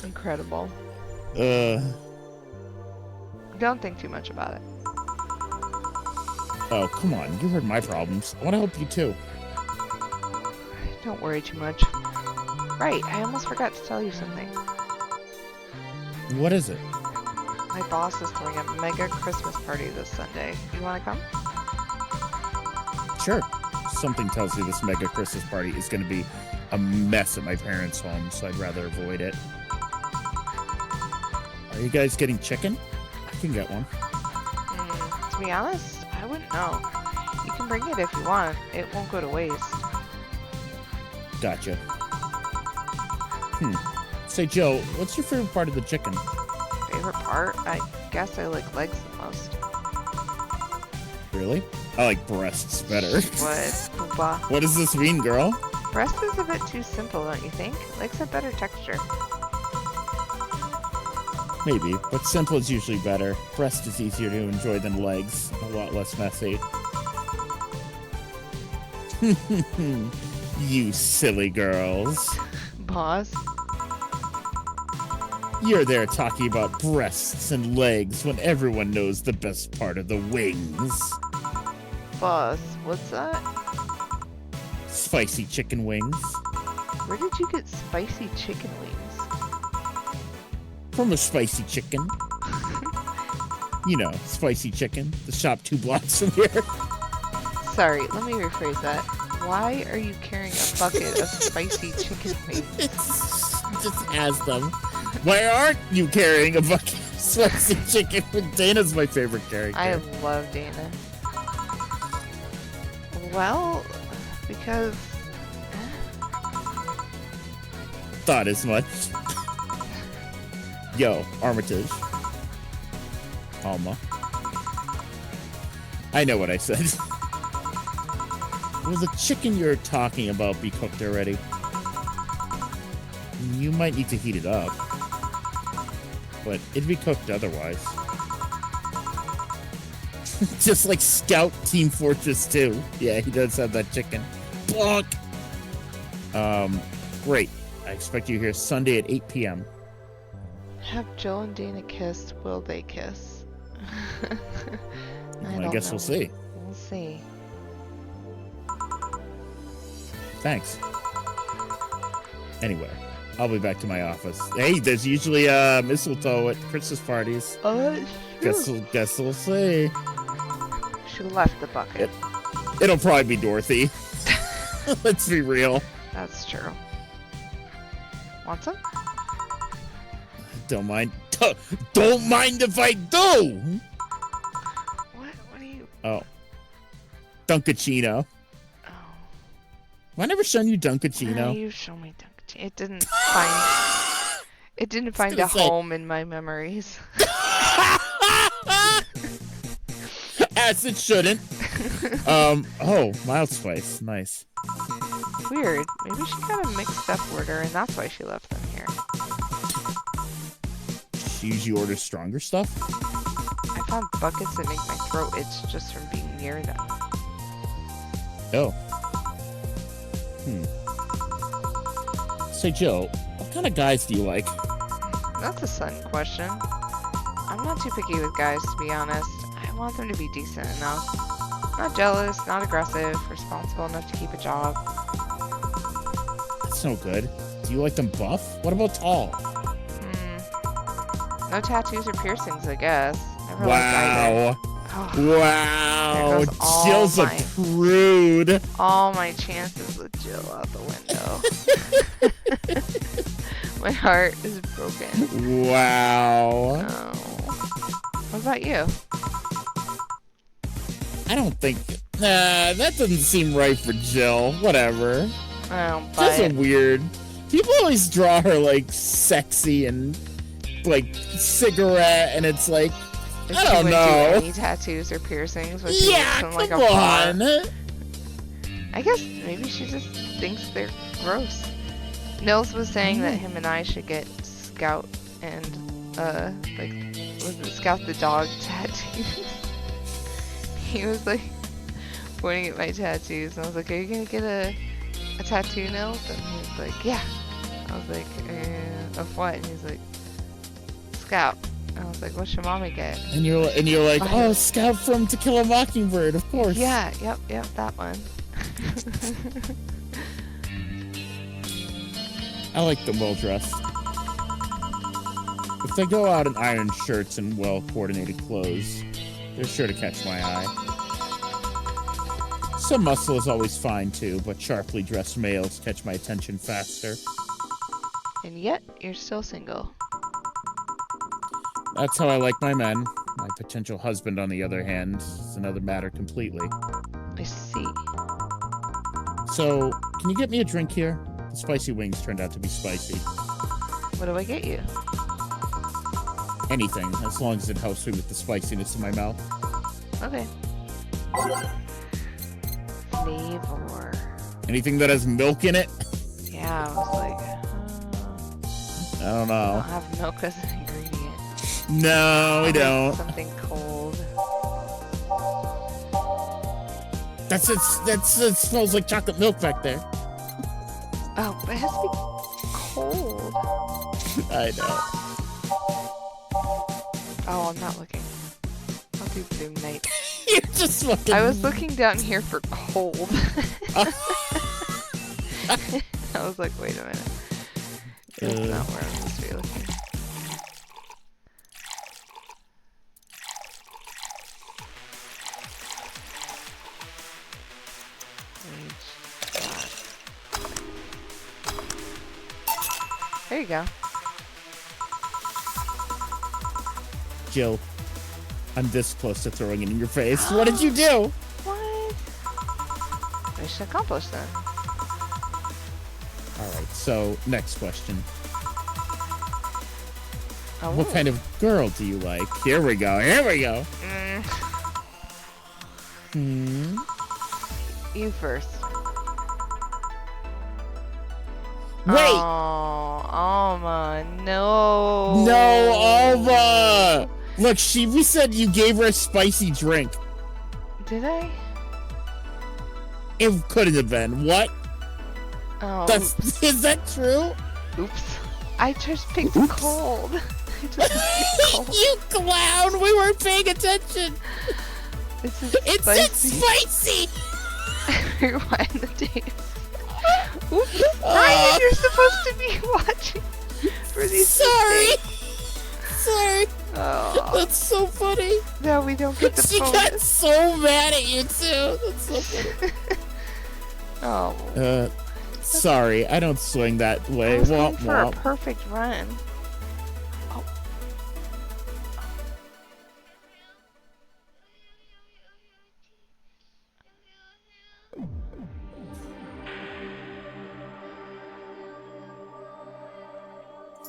Incredible. Don't think too much about it. Oh, come on. You heard my problems. I want to help you too. Don't worry too much. Right, I almost forgot to tell you something. What is it? My boss is throwing a mega Christmas party this Sunday. You want to come? Sure. Something tells me this mega Christmas party is going to be a mess at my parents' home, so I'd rather avoid it. Are you guys getting chicken? I can get one. To be honest, I wouldn't know. You can bring it if you want. It won't go to waste. Gotcha. Say, Joe, what's your favorite part of the chicken? Favorite part? I guess I like legs the most. Really? I like breasts better. What? Poopa. What does this mean, girl? Breast is a bit too simple, don't you think? Legs have better texture. Maybe, but simple is usually better. Breast is easier to enjoy than legs. A lot less messy. You silly girls. Boss? You're there talking about breasts and legs when everyone knows the best part of the wings. Boss, what's that? Spicy chicken wings. Where did you get spicy chicken wings? From a spicy chicken. You know, spicy chicken. The shop 2 blocks from here. Sorry, let me rephrase that. Why are you carrying a bucket of spicy chicken wings? Just ask them. Why aren't you carrying a bucket of spicy chicken? Dana's my favorite character. I love Dana. Well, because... Thought as much. Yo, Armitage. Alma. I know what I said. Will the chicken you're talking about be cooked already? You might need to heat it up. But it'd be cooked otherwise. Just like Scout Team Fortress 2. Yeah, he does have that chicken. Bonk! Great. I expect you here Sunday at 8 p.m. Have Joe and Dana kissed? Will they kiss? I guess we'll see. We'll see. Thanks. Anyway, I'll be back to my office. Hey, there's usually mistletoe at Christmas parties. Guess we'll see. She left the bucket. It'll probably be Dorothy. Let's be real. That's true. Want some? Don't mind. Don't mind if I do. What are you? Oh, Dunkachino. Oh. Have I never shown you Dunkachino? You show me Dunkachino. It didn't find. It didn't find a home in my memories. As it shouldn't. Oh, mild spice. Nice. Weird. Maybe she got a mixed up order and that's why she left them here. She usually orders stronger stuff? I found buckets that make my throat itch just from being near them. Oh. Say, Joe, what kind of guys do you like? That's a sudden question. I'm not too picky with guys, to be honest. I want them to be decent enough. Not jealous, not aggressive, responsible enough to keep a job. That's no good. Do you like them buff? What about tall? No tattoos or piercings, I guess. Never Wow. Oh, wow. Jill's a prude. All my chances with Jill out the window. My heart is broken. Wow. Oh. What about you? I don't think... Nah, that doesn't seem right for Jill. Whatever. I don't buy Jill's it. a weird... People always draw her, like, sexy and, like, cigarette, and it's like... I don't know. Do any tattoos or piercings? Yeah, come like on. I guess maybe she just thinks they're gross. Nils was saying that him and I should get Scout and, like, was it Scout the dog tattoos? He was, like, pointing at my tattoos, and I was like, are you gonna get a tattoo, Nils? And he was like, yeah. I was like, of what? And he's like, Scout. I I was like, what should mommy get? And you're like, oh, Scout from To Kill a Mockingbird, of course. Yeah, yep, that one. I like them well dressed. If they go out in iron shirts and well-coordinated clothes, they're sure to catch my eye. Some muscle is always fine, too, but sharply dressed males catch my attention faster. And yet, you're still single. That's how I like my men. My potential husband, on the other hand, is another matter completely. I see. So, can you get me a drink here? The spicy wings turned out to be spicy. What do I get you? Anything, as long as it helps me with the spiciness in my mouth. Okay. Flavor. Anything that has milk in it? Yeah, I was like, I don't I know. don't have milk as an ingredient. No, we don't. Something cold. It smells like chocolate milk back there. Oh, but it has to be cold. I know. Oh, I'm not looking. I'll do Boom Night. You're just fucking... I was looking down here for cold. I was like, wait a minute. That's not where I'm supposed to be looking. There you go. Jill, I'm this close to throwing it in your face. What did you do? What? Mission accomplished then. Alright, so next question. Oh. What kind of girl do you like? Here we go. You first. Wait! Oh, Alma, no. No, Alma! Look, we said you gave her a spicy drink. Did I? It couldn't have been. What? Oh. Is that true? Oops. I just picked cold. You clown! We weren't paying attention. This is It said spicy. Rewind the tape. Oops. Ryan, you're supposed to be watching for these. Sorry. Oh. That's so funny. No, we don't get the She bonus. got so mad at you too. That's so funny. Oh. Sorry, I don't swing that way. I was going for a perfect run. Oh.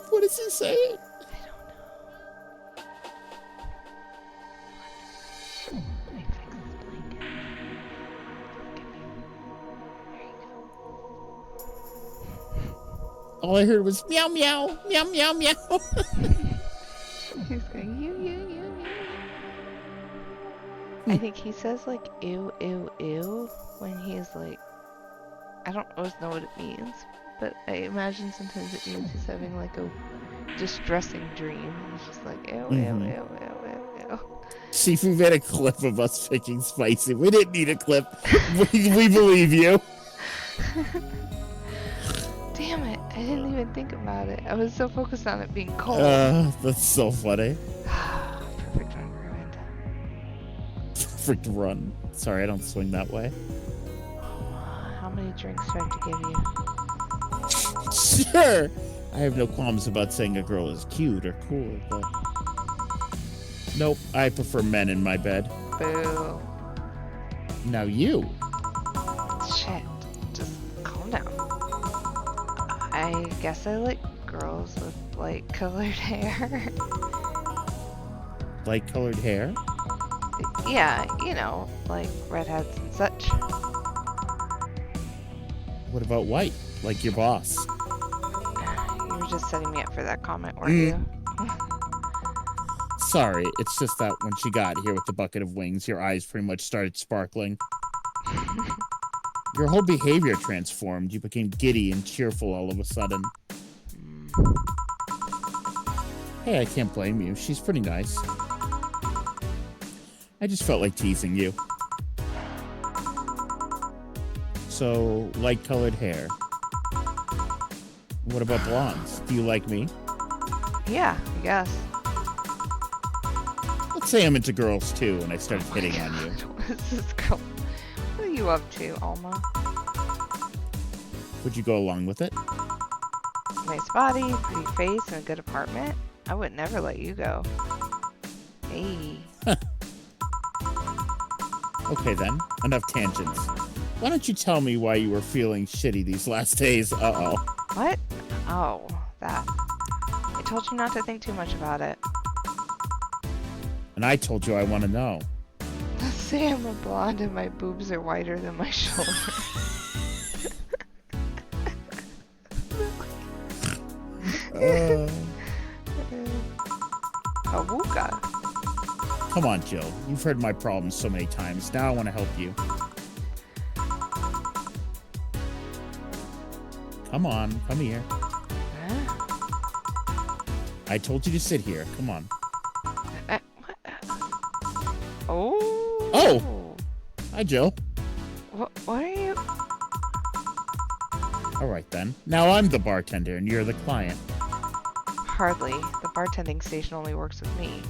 What is he saying? All I heard was meow, meow, meow, meow, meow. He's going, you. I think he says like, ew, ew, ew, when he's like, I don't always know what it means, but I imagine sometimes it means he's having like a distressing dream. He's just like, ew, ew, ew, ew, ew. See, if we made a clip of us picking spicy. We didn't need a clip. We believe you. Damn it, I didn't even think about it. I was so focused on it being cold. That's so funny. Perfect run ruined. Perfect run. Sorry, I don't swing that way. How many drinks do I have to give you? Sure. I have no qualms about saying a girl is cute or cool, but... Nope, I prefer men in my bed. Boo. Now you. Shit. Just calm down. I guess I like girls with light colored hair. Light colored hair? Yeah, you know, like redheads and such. What about white? Like your boss? You were just setting me up for that comment, weren't you? Sorry, it's just that when she got here with the bucket of wings, your eyes pretty much started sparkling. Your whole behavior transformed. You became giddy and cheerful all of a sudden. Hey, I can't blame you. She's pretty nice. I just felt like teasing you. So, light-colored hair. What about blondes? Do you like me? Yeah, I guess. Let's say I'm into girls, too, and I started hitting on you. What is this girl? What are you up to, Alma? Would you go along with it? Nice body, pretty face, and a good apartment? I would never let you go. Hey. Okay, then. Enough tangents. Why don't you tell me why you were feeling shitty these last days? Uh-oh. What? Oh, that. I told you not to think too much about it. And I told you I want to know. Let's say I'm a blonde and my boobs are wider than my shoulder. Awooga. Come on, Jill. You've heard my problems so many times. Now I want to help you. Come on. Come here. Huh? I told you to sit here. Come on. What? Oh. Oh! Hi, Jill. What are you? All right, then. Now I'm the bartender and you're the client. Hardly. The bartending station only works with me.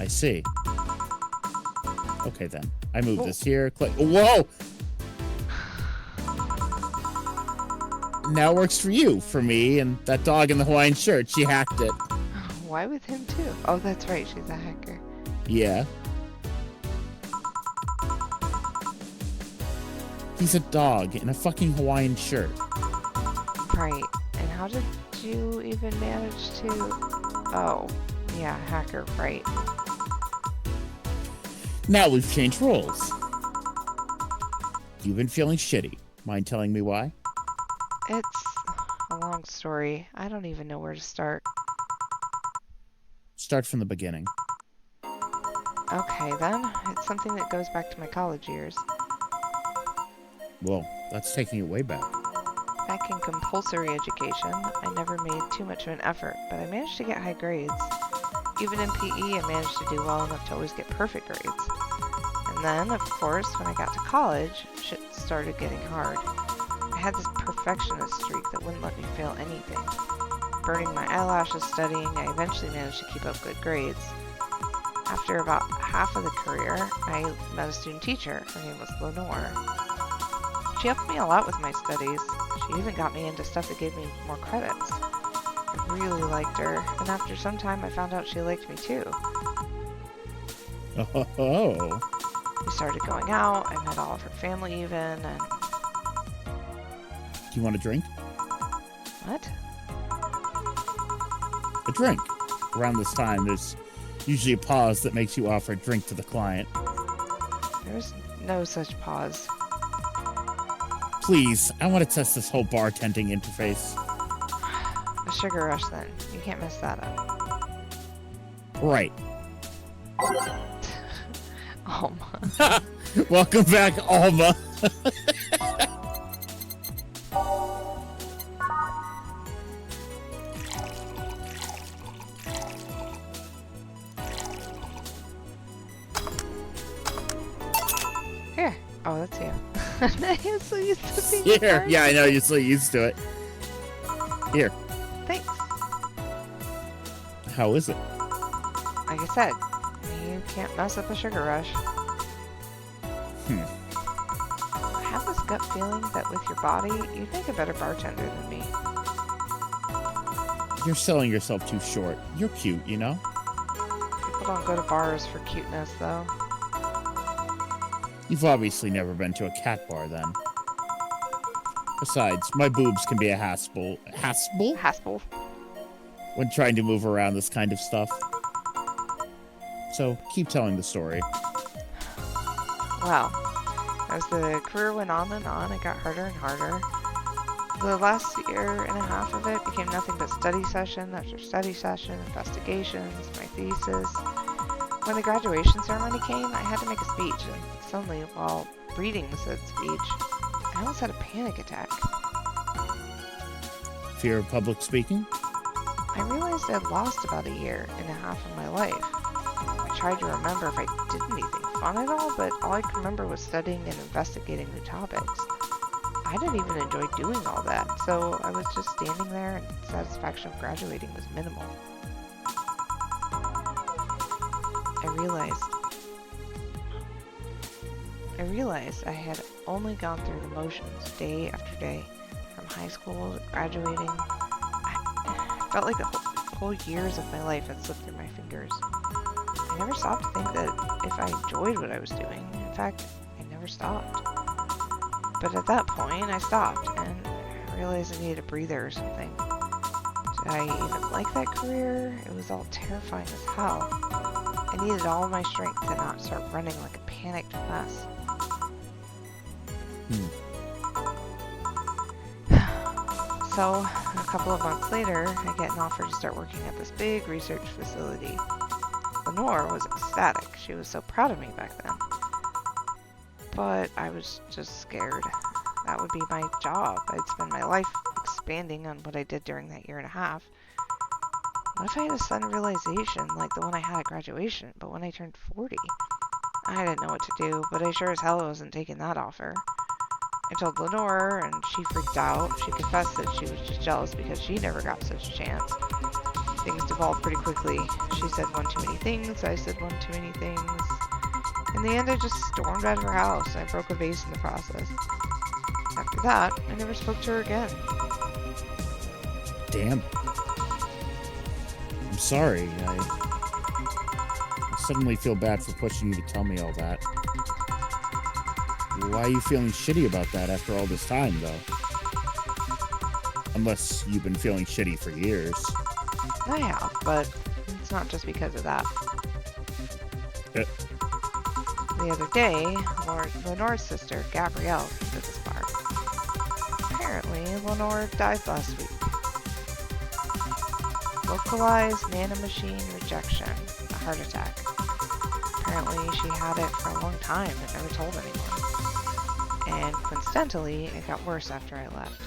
I see. Okay, then. I move this here. Click. Whoa! Now works for you. For me and that dog in the Hawaiian shirt. She hacked it. Why with him, too? Oh, that's right. She's a hacker. Yeah. He's a dog in a fucking Hawaiian shirt. Right. And how did you even manage to... Oh, yeah, hacker, right. Now we've changed roles. You've been feeling shitty. Mind telling me why? It's a long story. I don't even know where to start. Start from the beginning. Okay, then. It's something that goes back to my college years. Well, that's taking it way back. Back in compulsory education, I never made too much of an effort, but I managed to get high grades. Even in PE, I managed to do well enough to always get perfect grades. And then, of course, when I got to college, shit started getting hard. I had this perfectionist streak that wouldn't let me fail anything. Burning my eyelashes studying, I eventually managed to keep up good grades. After about half of the career, I met a student teacher. Her name was Lenore. She helped me a lot with my studies. She even got me into stuff that gave me more credits. I really liked her, and after some time I found out she liked me too. Oh. We started going out, I met all of her family even, and... Do you want a drink? What? A drink. Around this time, there's usually a pause that makes you offer a drink to the client. There's no such pause. Please, I want to test this whole bartending interface. A sugar rush then. You can't mess that up. Right. Alma. Welcome back, Alma. Here. Oh, that's you. I'm so used to seeing Here. cars. Yeah, I know. You're so used to it. Here. Thanks. How is it? Like I said, you can't mess up a sugar rush. I have this gut feeling that with your body, you'd make a better bartender than me. You're selling yourself too short. You're cute, you know? People don't go to bars for cuteness, though. You've obviously never been to a cat bar, then. Besides, my boobs can be a haspel. Haspel? Haspel. When trying to move around this kind of stuff. So, keep telling the story. Well, as the career went on and on, it got harder and harder. The last year and a half of it became nothing but study session after study session, investigations, my thesis. When the graduation ceremony came, I had to make a speech, and suddenly, while reading said speech, I almost had a panic attack. Fear of public speaking? I realized I'd lost about a year and a half of my life. I tried to remember if I did anything fun at all, but all I could remember was studying and investigating new topics. I didn't even enjoy doing all that, so I was just standing there and satisfaction of graduating was minimal. I realized I had only gone through the motions day after day, from high school to graduating. I felt like the whole years of my life had slipped through my fingers. I never stopped to think that if I enjoyed what I was doing. In fact, I never stopped. But at that point, I stopped, and I realized I needed a breather or something. Did I even like that career? It was all terrifying as hell. I needed all my strength to not start running like a panicked mess. So, a couple of months later, I get an offer to start working at this big research facility. Lenore was ecstatic. She was so proud of me back then. But I was just scared. That would be my job. I'd spend my life expanding on what I did during that year and a half. What if I had a sudden realization like the one I had at graduation, but when I turned 40? I didn't know what to do, but I sure as hell wasn't taking that offer. I told Lenore, and she freaked out. She confessed that she was just jealous because she never got such a chance. Things devolved pretty quickly. She said one too many things, I said one too many things. In the end, I just stormed out of her house. I broke a vase in the process. After that, I never spoke to her again. Damn. I'm sorry. I suddenly feel bad for pushing you to tell me all that. Why are you feeling shitty about that after all this time, though? Unless you've been feeling shitty for years. I have, but it's not just because of that. The other day, Lenore's sister, Gabrielle, came to this bar. Apparently, Lenore died last week. Localized nanomachine rejection, a heart attack. Apparently, she had it for a long time and never told anyone. And coincidentally, it got worse after I left.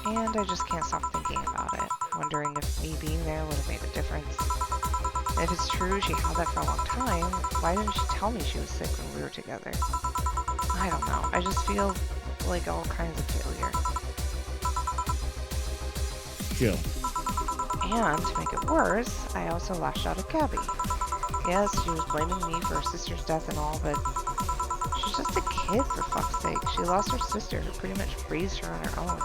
And I just can't stop thinking about it, wondering if me being there would have made a difference. If it's true she had that for a long time, why didn't she tell me she was sick when we were together? I don't know. I just feel like all kinds of failure. Chill. And to make it worse, I also lashed out at Gabby. Yes, she was blaming me for her sister's death and all, but she's just a kid, for fuck's sake. She lost her sister, who pretty much raised her on her own.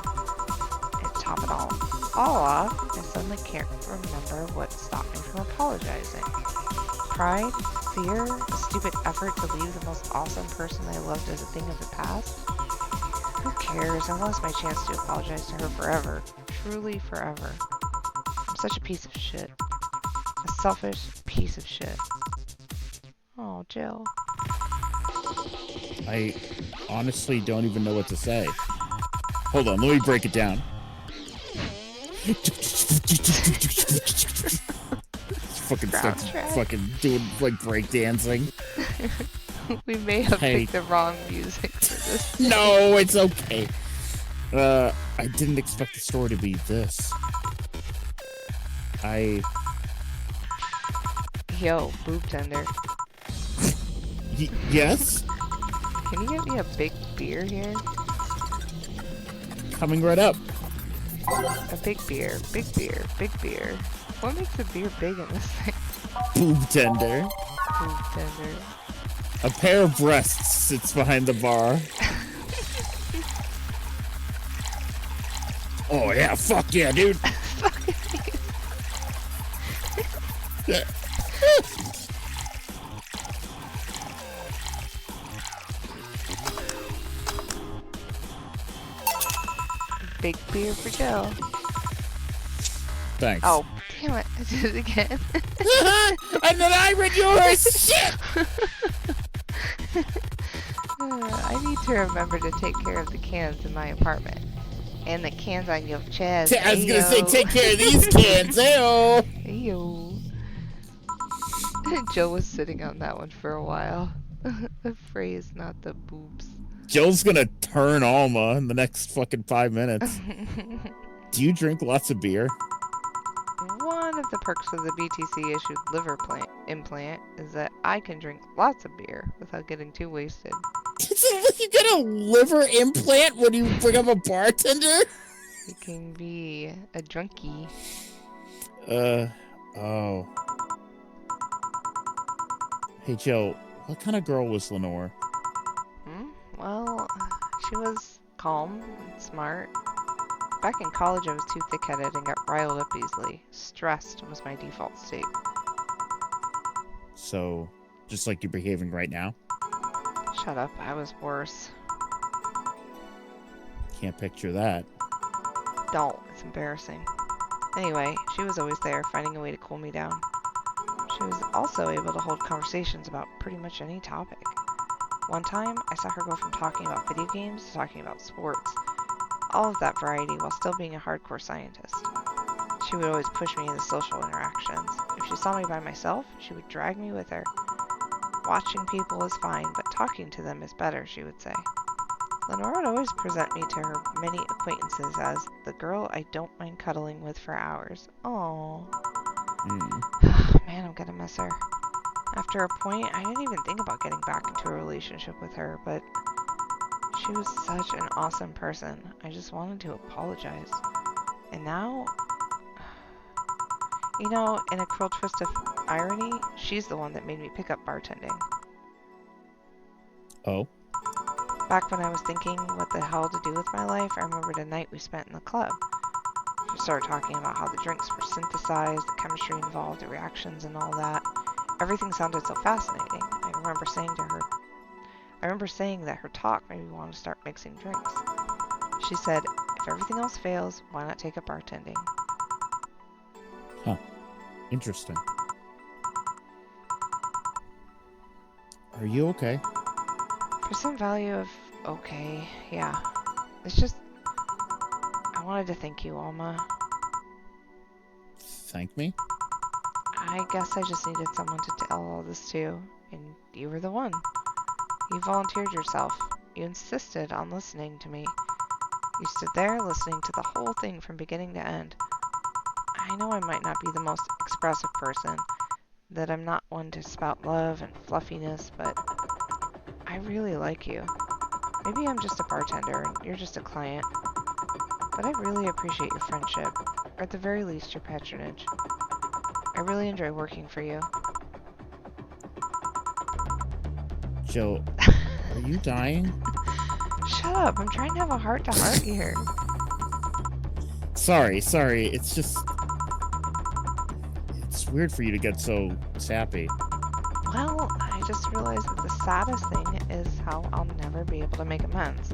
And to top it all off, I suddenly can't remember what stopped me from apologizing. Pride? Fear? A stupid effort to leave the most awesome person I loved as a thing of the past? Who cares? I lost my chance to apologize to her forever. Truly forever. I'm such a piece of shit. A selfish piece of shit. Oh, Jill. I honestly don't even know what to say. Hold on, let me break it down. fucking doing like break dancing. We may have picked the wrong music for this. No, it's okay. I didn't expect the story to be this. Yo, boob tender. Yes? Can you get me a big beer here? Coming right up. A big beer, big beer, big beer. What makes a beer big in this thing? Boob tender. Boob tender. A pair of breasts sits behind the bar. Oh yeah, fuck yeah, dude. Big beer for Joe. Thanks. Oh, damn it. I did it again. And then I read yours. Shit! I need to remember to take care of the cans in my apartment. And the cans on your chest. I was gonna say, take care of these cans. Ayo! Ayo. Joe was sitting on that one for a while. The phrase, not the boobs. Joe's gonna turn Alma in the next fucking 5 minutes. Do you drink lots of beer? perks of the BTC-issued liver implant is that I can drink lots of beer without getting too wasted. You get a liver implant when you bring up a bartender? You can be a drunkie. Oh. Hey, Joe, what kind of girl was Lenore? Well, she was calm and smart. Back in college, I was too thick-headed and got riled up easily. Stressed was my default state. So, just like you're behaving right now? Shut up, I was worse. Can't picture that. Don't, it's embarrassing. Anyway, she was always there, finding a way to cool me down. She was also able to hold conversations about pretty much any topic. One time, I saw her go from talking about video games to talking about sports. All of that variety while still being a hardcore scientist. She would always push me into social interactions. If she saw me by myself, she would drag me with her. Watching people is fine, but talking to them is better, she would say. Lenore would always present me to her many acquaintances as the girl I don't mind cuddling with for hours. Aww. Man, I'm gonna miss her. After a point, I didn't even think about getting back into a relationship with her, but she was such an awesome person. I just wanted to apologize. And now, you know, in a cruel twist of irony, she's the one that made me pick up bartending. Oh? Back when I was thinking what the hell to do with my life, I remembered a night we spent in the club. She started talking about how the drinks were synthesized, the chemistry involved, the reactions and all that. Everything sounded so fascinating. I remember saying that her talk made me want to start mixing drinks. She said, if everything else fails, why not take up bartending? Huh. Interesting. Are you okay? For some value of okay, yeah. It's just, I wanted to thank you, Alma. Thank me? I guess I just needed someone to tell all this to, and you were the one. You volunteered yourself. You insisted on listening to me. You stood there listening to the whole thing from beginning to end. I know I might not be the most expressive person, that I'm not one to spout love and fluffiness, but I really like you. Maybe I'm just a bartender and you're just a client, but I really appreciate your friendship, or at the very least your patronage. I really enjoy working for you. Joe, are you dying? Shut up, I'm trying to have a heart-to-heart here. Sorry. It's just... It's weird for you to get so sappy. Well, I just realized that the saddest thing is how I'll never be able to make amends.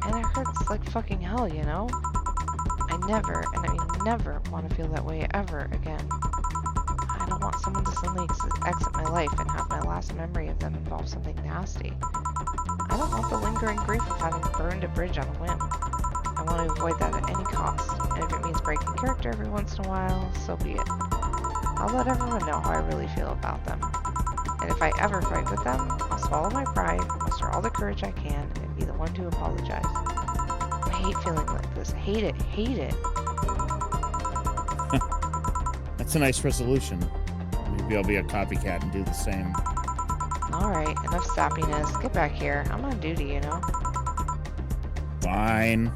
And it hurts like fucking hell, you know? I never, and I mean never, want to feel that way ever again. I don't want someone to suddenly exit my life and have my last memory of them involve something nasty. I don't want the lingering grief of having burned a bridge on a whim. I want to avoid that at any cost, and if it means breaking character every once in a while, so be it. I'll let everyone know how I really feel about them. And if I ever fight with them, I'll swallow my pride, muster all the courage I can, and be the one to apologize. I hate feeling like this. Hate it. That's a nice resolution. Maybe I'll be a copycat and do the same. Alright, enough sappiness. Get back here. I'm on duty, you know? Fine.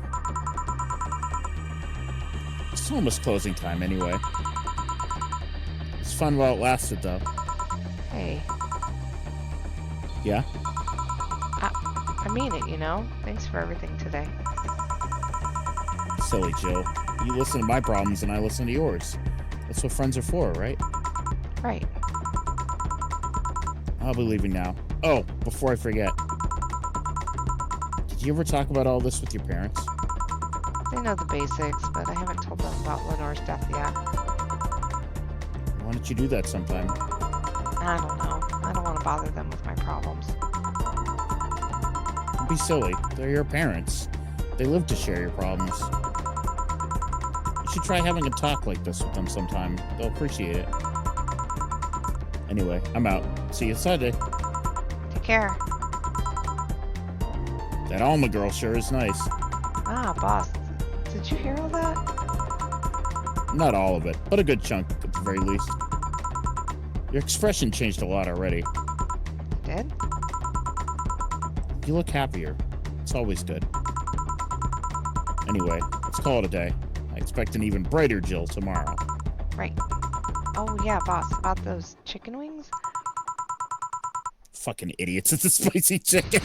It's almost closing time anyway. It's fun while it lasted, though. Hey. Yeah? I mean it, you know? Thanks for everything today. Silly Joe. You listen to my problems and I listen to yours. That's what friends are for, right? Right. I'll be leaving now. Oh, before I forget. Did you ever talk about all this with your parents? They know the basics, but I haven't told them about Lenore's death yet. Why don't you do that sometime? I don't know. I don't want to bother them with my problems. Don't be silly. They're your parents. They live to share your problems. You should try having a talk like this with them sometime. They'll appreciate it. Anyway, I'm out. See you Sunday. Take care. That Alma girl sure is nice. Ah, boss. Did you hear all that? Not all of it, but a good chunk at the very least. Your expression changed a lot already. Did? You look happier. It's always good. Anyway, let's call it a day. I expect an even brighter Jill tomorrow. Right. Oh yeah, boss, about those chicken wings? Fucking idiots, it's a spicy chicken.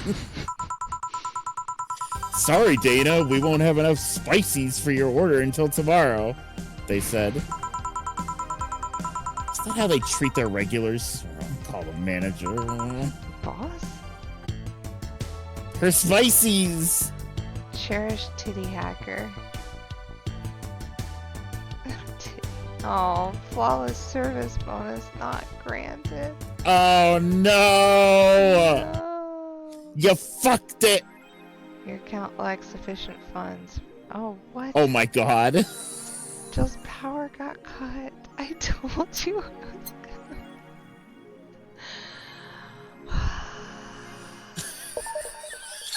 Sorry, Dana, we won't have enough spices for your order until tomorrow, they said. Is that how they treat their regulars? I'll call the manager. Boss? Her spices! Cherished titty hacker. Oh, flawless service bonus not granted. Oh no! No. You fucked it! Your account lacks sufficient funds. Oh, what? Oh my god. Jill's power got cut. I told you I was gonna.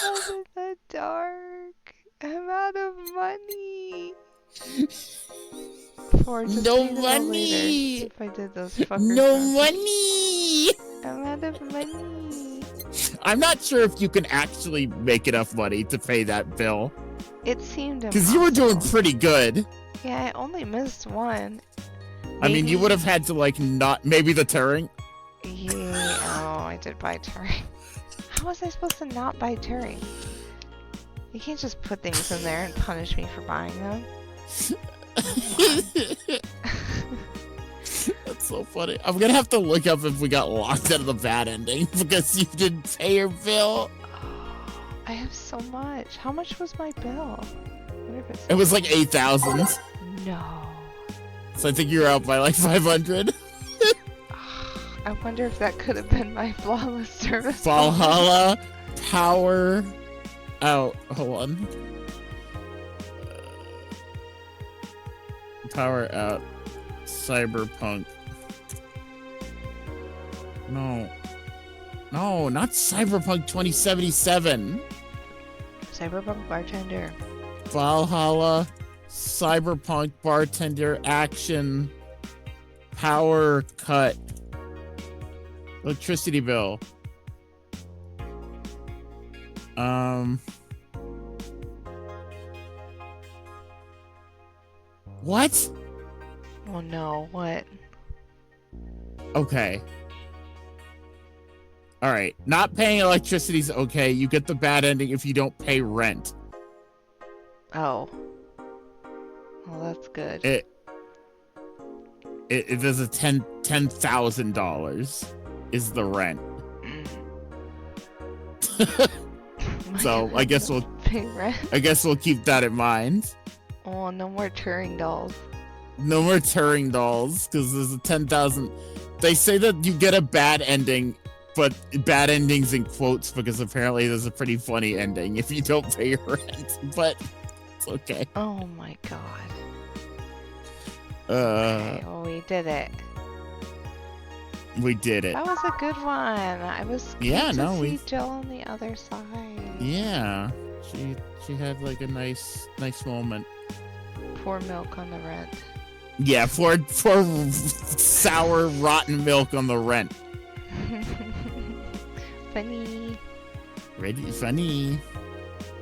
I'm in the dark. I'm out of money. For just No pay the bill money. later if I did those fuckers. No wrong. money! I'm out of money. I'm not sure if you can actually make enough money to pay that bill. It seemed Because you were doing impossible. pretty good. Yeah, I only missed one. I mean, you would have had to, like, not... Maybe the Turing? Yeah, oh, I did buy Turing. How was I supposed to not buy Turing? You can't just put things in there and punish me for buying them. That's so funny. I'm gonna have to look up if we got locked out of the bad ending because you didn't pay your bill. I have so much. How much was my bill? I wonder if it's... It was like 8,000. No. So I think you're out by like 500. I wonder if that could have been my flawless service. Valhalla, power out. Hold on. Power out. Cyberpunk. No. No, not Cyberpunk 2077. Cyberpunk bartender. Valhalla, Cyberpunk bartender action, power cut, electricity bill. What? Oh no, what? Okay. All right. Not paying electricity's okay. You get the bad ending if you don't pay rent. Oh. Well, that's good. It there's a $10,000 is the rent. So I guess we'll pay rent. I guess we'll keep that in mind. Oh, no more Turing dolls. No more Turing dolls because there's a 10,000. They say that you get a bad ending, but bad endings in quotes because apparently there's a pretty funny ending if you don't pay your rent. But it's okay. Oh my god. Okay, well, we did it. We did it. That was a good one. I was Yeah, to no, see Jill on the other side. Yeah, she had like a nice moment. Pour milk on the rent. Yeah, for sour, rotten milk on the rent. Funny. Ready? Funny.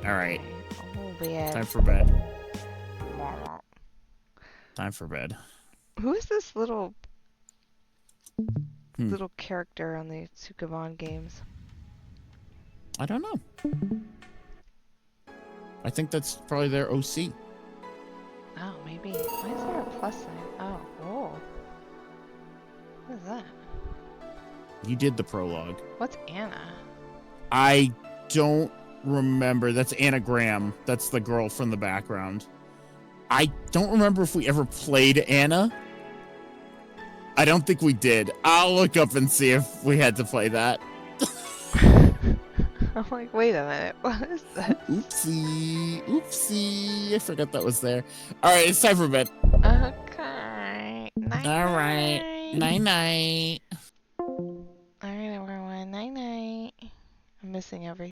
All right. Oh, yeah. Time for bed. Time for bed. Who is this little character on the Tsukabon games? I don't know. I think that's probably their OC. Oh, maybe. Why is there a plus sign? Oh, whoa. What is that? You did the prologue. What's Anna? I don't remember. That's Anna Graham. That's the girl from the background. I don't remember if we ever played Anna. I don't think we did. I'll look up and see if we had to play that. I'm like, wait a minute. What is that? Oopsie. Oopsie. I forgot that was there. All right, it's time for bed. Okay. Night. All right. Night-night. All right, everyone. Night-night. I'm missing everything.